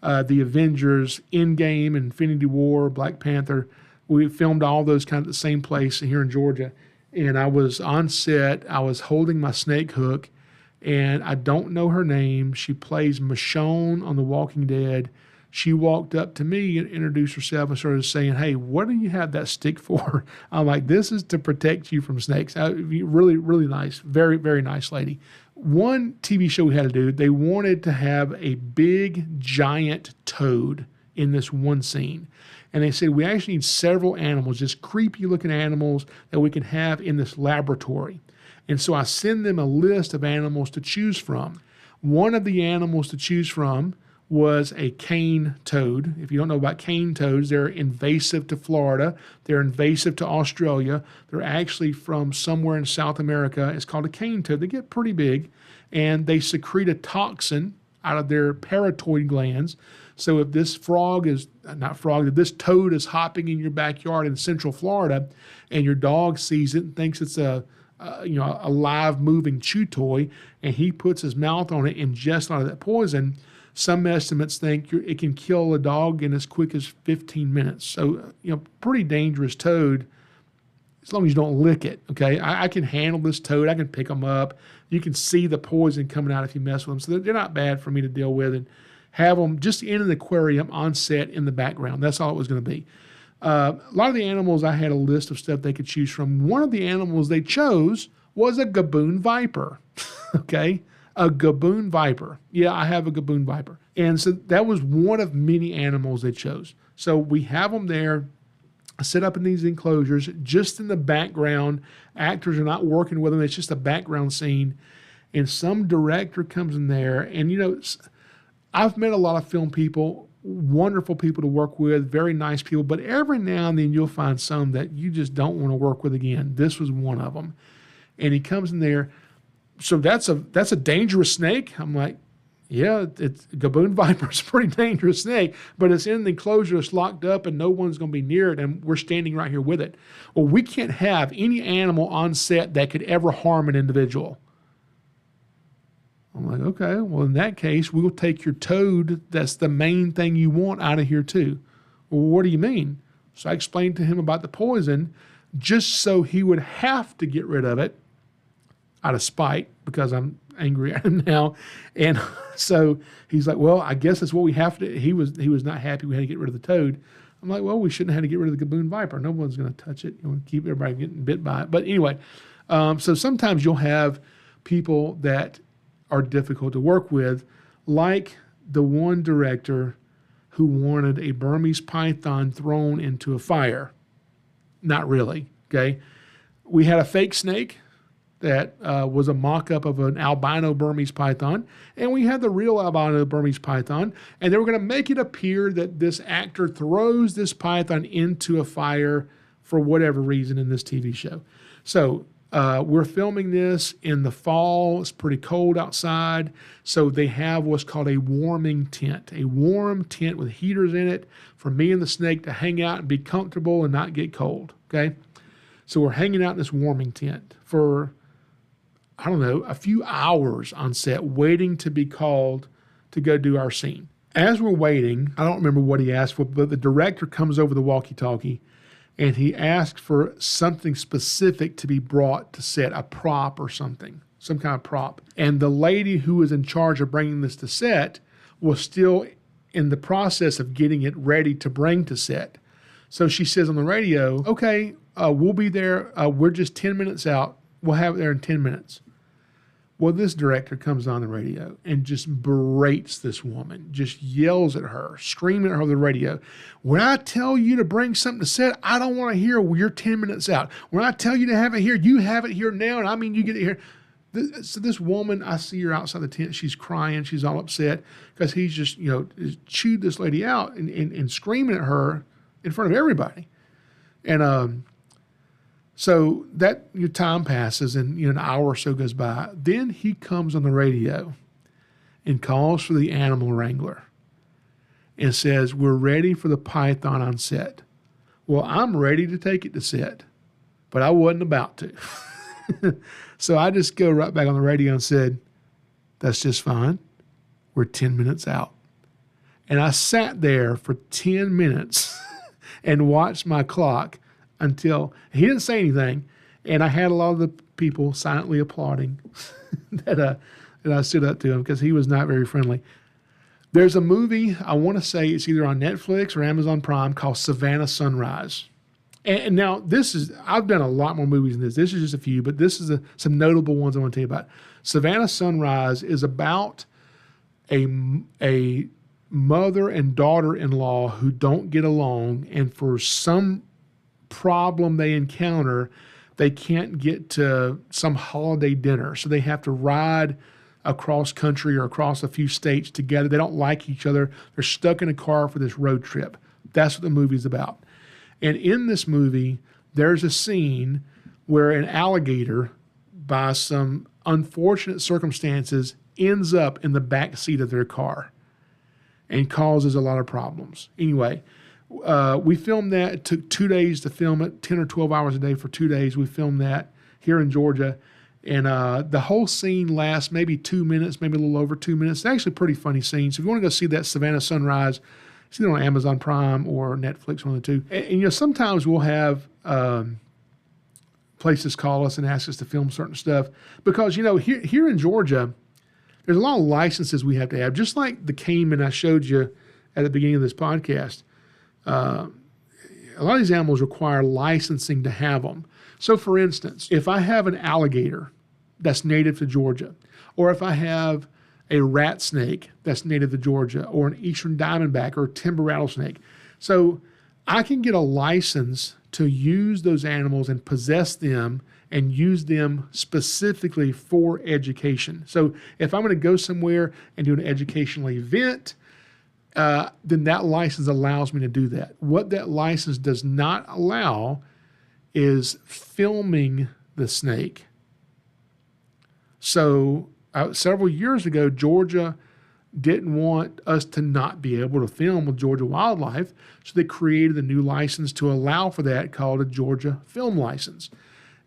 A: the Avengers, Endgame, Infinity War, Black Panther. We filmed all those kind of the same place here in Georgia. And I was on set. I was holding my snake hook, and I don't know her name. She plays Michonne on The Walking Dead. She walked up to me and introduced herself and started saying, "Hey, what do you have that stick for?" I'm like, "This is to protect you from snakes." Really, really nice. Very, very nice lady. One TV show we had to do, they wanted to have a big, giant toad in this one scene. And they said, we actually need several animals, just creepy looking animals that we can have in this laboratory. And so I send them a list of animals to choose from. One of the animals to choose from was a cane toad. If you don't know about cane toads, they're invasive to Florida. They're invasive to Australia. They're actually from somewhere in South America. It's called a cane toad. They get pretty big, and they secrete a toxin out of their parotid glands. So if this if this toad is hopping in your backyard in Central Florida, and your dog sees it and thinks it's a live moving chew toy, and he puts his mouth on it, ingests a lot of that poison, some estimates think it can kill a dog in as quick as 15 minutes. So, pretty dangerous toad, as long as you don't lick it, okay? I can handle this toad. I can pick them up. You can see the poison coming out if you mess with them. So they're not bad for me to deal with, and have them just in an aquarium on set in the background. That's all it was going to be. A lot of the animals, I had a list of stuff they could choose from. One of the animals they chose was a gaboon viper, okay? A gaboon viper. Yeah, I have a gaboon viper. And so that was one of many animals they chose. So we have them there set up in these enclosures, just in the background. Actors are not working with them. It's just a background scene. And some director comes in there, and I've met a lot of film people, wonderful people to work with, very nice people, but every now and then you'll find some that you just don't want to work with again. This was one of them. And he comes in there. So that's a dangerous snake? I'm like, yeah, it's gaboon viper. It's a pretty dangerous snake, but it's in the enclosure, it's locked up, and no one's going to be near it, and we're standing right here with it. Well, we can't have any animal on set that could ever harm an individual. I'm like, okay, well, in that case, we'll take your toad. That's the main thing you want out of here too. Well, what do you mean? So I explained to him about the poison, just so he would have to get rid of it out of spite, because I'm angry at him now. And so he's like, well, I guess that's what we have to. He was not happy we had to get rid of the toad. I'm like, well, we shouldn't have to get rid of the gaboon viper. No one's going to touch it. You want to keep everybody getting bit by it. But anyway, so sometimes you'll have people that are difficult to work with, like the one director who wanted a Burmese python thrown into a fire. Not really, okay? We had a fake snake that was a mock-up of an albino Burmese python, and we had the real albino Burmese python, and they were going to make it appear that this actor throws this python into a fire for whatever reason in this TV show. So we're filming this in the fall. It's pretty cold outside, so they have what's called a warming tent, a warm tent with heaters in it for me and the snake to hang out and be comfortable and not get cold, okay? So we're hanging out in this warming tent for, I don't know, a few hours on set, waiting to be called to go do our scene. As we're waiting, I don't remember what he asked for, but the director comes over the walkie-talkie, and he asked for something specific to be brought to set, a prop or something, some kind of prop. And the lady who was in charge of bringing this to set was still in the process of getting it ready to bring to set. So she says on the radio, okay, we'll be there. We're just 10 minutes out. We'll have it there in 10 minutes. Well, this director comes on the radio and just berates this woman, just yells at her, screaming at her over the radio. When I tell you to bring something to set, I don't want to hear you're 10 minutes out. When I tell you to have it here, you have it here now, and I mean you get it here. So this woman, I see her outside the tent. She's crying. She's all upset because he's just, chewed this lady out and screaming at her in front of everybody. And so that your time passes, and an hour or so goes by. Then he comes on the radio and calls for the animal wrangler and says, we're ready for the python on set. Well, I'm ready to take it to set, but I wasn't about to. So I just go right back on the radio and said, that's just fine. We're 10 minutes out. And I sat there for 10 minutes and watched my clock until he didn't say anything. And I had a lot of the people silently applauding that I stood up to him because he was not very friendly. There's a movie, I want to say it's either on Netflix or Amazon Prime, called Savannah Sunrise. And now I've done a lot more movies than this. This is just a few, but this is some notable ones I want to tell you about. Savannah Sunrise is about a mother and daughter-in-law who don't get along, and for some problem they encounter, they can't get to some holiday dinner. So they have to ride across country or across a few states together. They don't like each other. They're stuck in a car for this road trip. That's what the movie's about. And in this movie, there's a scene where an alligator, by some unfortunate circumstances, ends up in the back seat of their car and causes a lot of problems. Anyway, we filmed that. It took 2 days to film it, 10 or 12 hours a day for 2 days. We filmed that here in Georgia. And the whole scene lasts maybe 2 minutes, maybe a little over 2 minutes. It's actually a pretty funny scene. So if you want to go see that Savannah Sunrise, it's either on Amazon Prime or Netflix, one of the two. And sometimes we'll have places call us and ask us to film certain stuff because, here in Georgia, there's a lot of licenses we have to have. Just like the caiman I showed you at the beginning of this podcast, a lot of these animals require licensing to have them. So, for instance, if I have an alligator that's native to Georgia, or if I have a rat snake that's native to Georgia, or an eastern diamondback or timber rattlesnake, so I can get a license to use those animals and possess them and use them specifically for education. So if I'm going to go somewhere and do an educational event, then that license allows me to do that. What that license does not allow is filming the snake. So several years ago, Georgia didn't want us to not be able to film with Georgia wildlife, so they created a new license to allow for that called a Georgia Film License.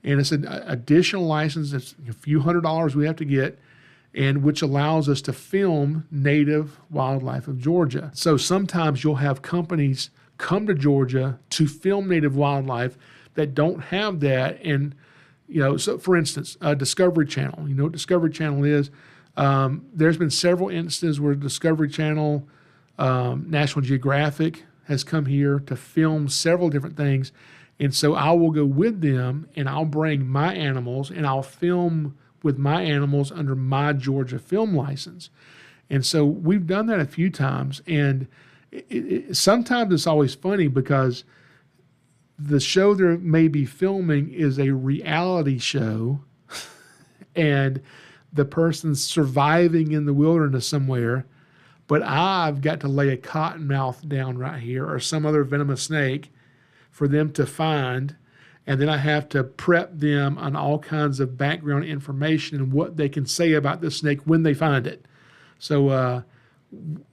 A: And it's an additional license. It's a few $100s we have to get, and which allows us to film native wildlife of Georgia. So sometimes you'll have companies come to Georgia to film native wildlife that don't have that. And, so for instance, Discovery Channel, you know what Discovery Channel is? There's been several instances where Discovery Channel, National Geographic has come here to film several different things. And so I will go with them and I'll bring my animals and I'll film with my animals under my Georgia film license. And so we've done that a few times. And sometimes it's always funny because the show they may be filming is a reality show and the person's surviving in the wilderness somewhere, but I've got to lay a cottonmouth down right here or some other venomous snake for them to find, and then I have to prep them on all kinds of background information and what they can say about the snake when they find it. So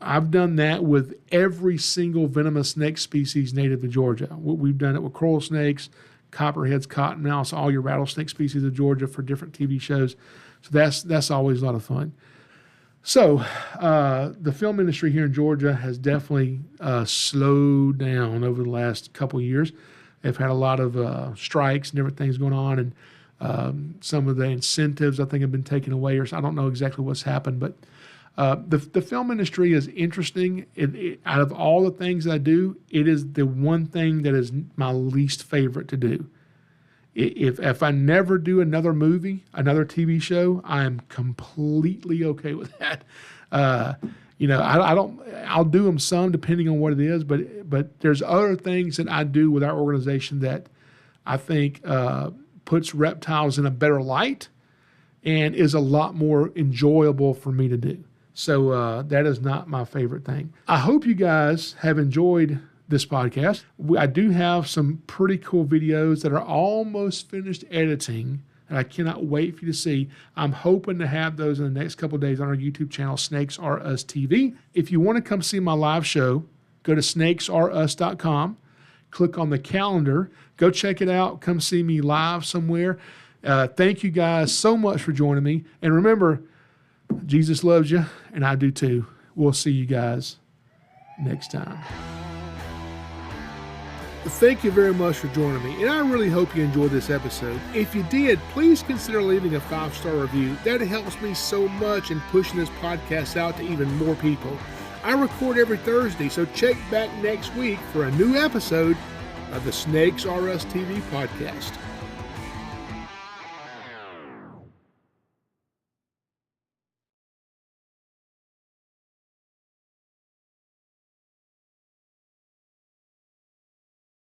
A: I've done that with every single venomous snake species native to Georgia. We've done it with coral snakes, copperheads, cottonmouths, all your rattlesnake species of Georgia for different TV shows. So that's always a lot of fun. So the film industry here in Georgia has definitely slowed down over the last couple of years. They've had a lot of strikes and different things going on, and some of the incentives I think have been taken away, or I don't know exactly what's happened. But the film industry is interesting. Out of all the things I do, it is the one thing that is my least favorite to do. If I never do another movie, another TV show, I am completely okay with that. I'll do them some depending on what it is, but there's other things that I do with our organization that I think puts reptiles in a better light and is a lot more enjoyable for me to do. So that is not my favorite thing. I hope you guys have enjoyed this podcast. I do have some pretty cool videos that are almost finished editing, and I cannot wait for you to see. I'm hoping to have those in the next couple of days on our YouTube channel, SnakesAreUsTV. If you want to come see my live show, go to SnakesAreUs.com, click on the calendar, go check it out, come see me live somewhere. Thank you guys so much for joining me. And remember, Jesus loves you, and I do too. We'll see you guys next time. Thank you very much for joining me, and I really hope you enjoyed this episode. If you did, please consider leaving a 5-star review. That helps me so much in pushing this podcast out to even more people. I record every Thursday, so check back next week for a new episode of the Snakes R Us TV podcast.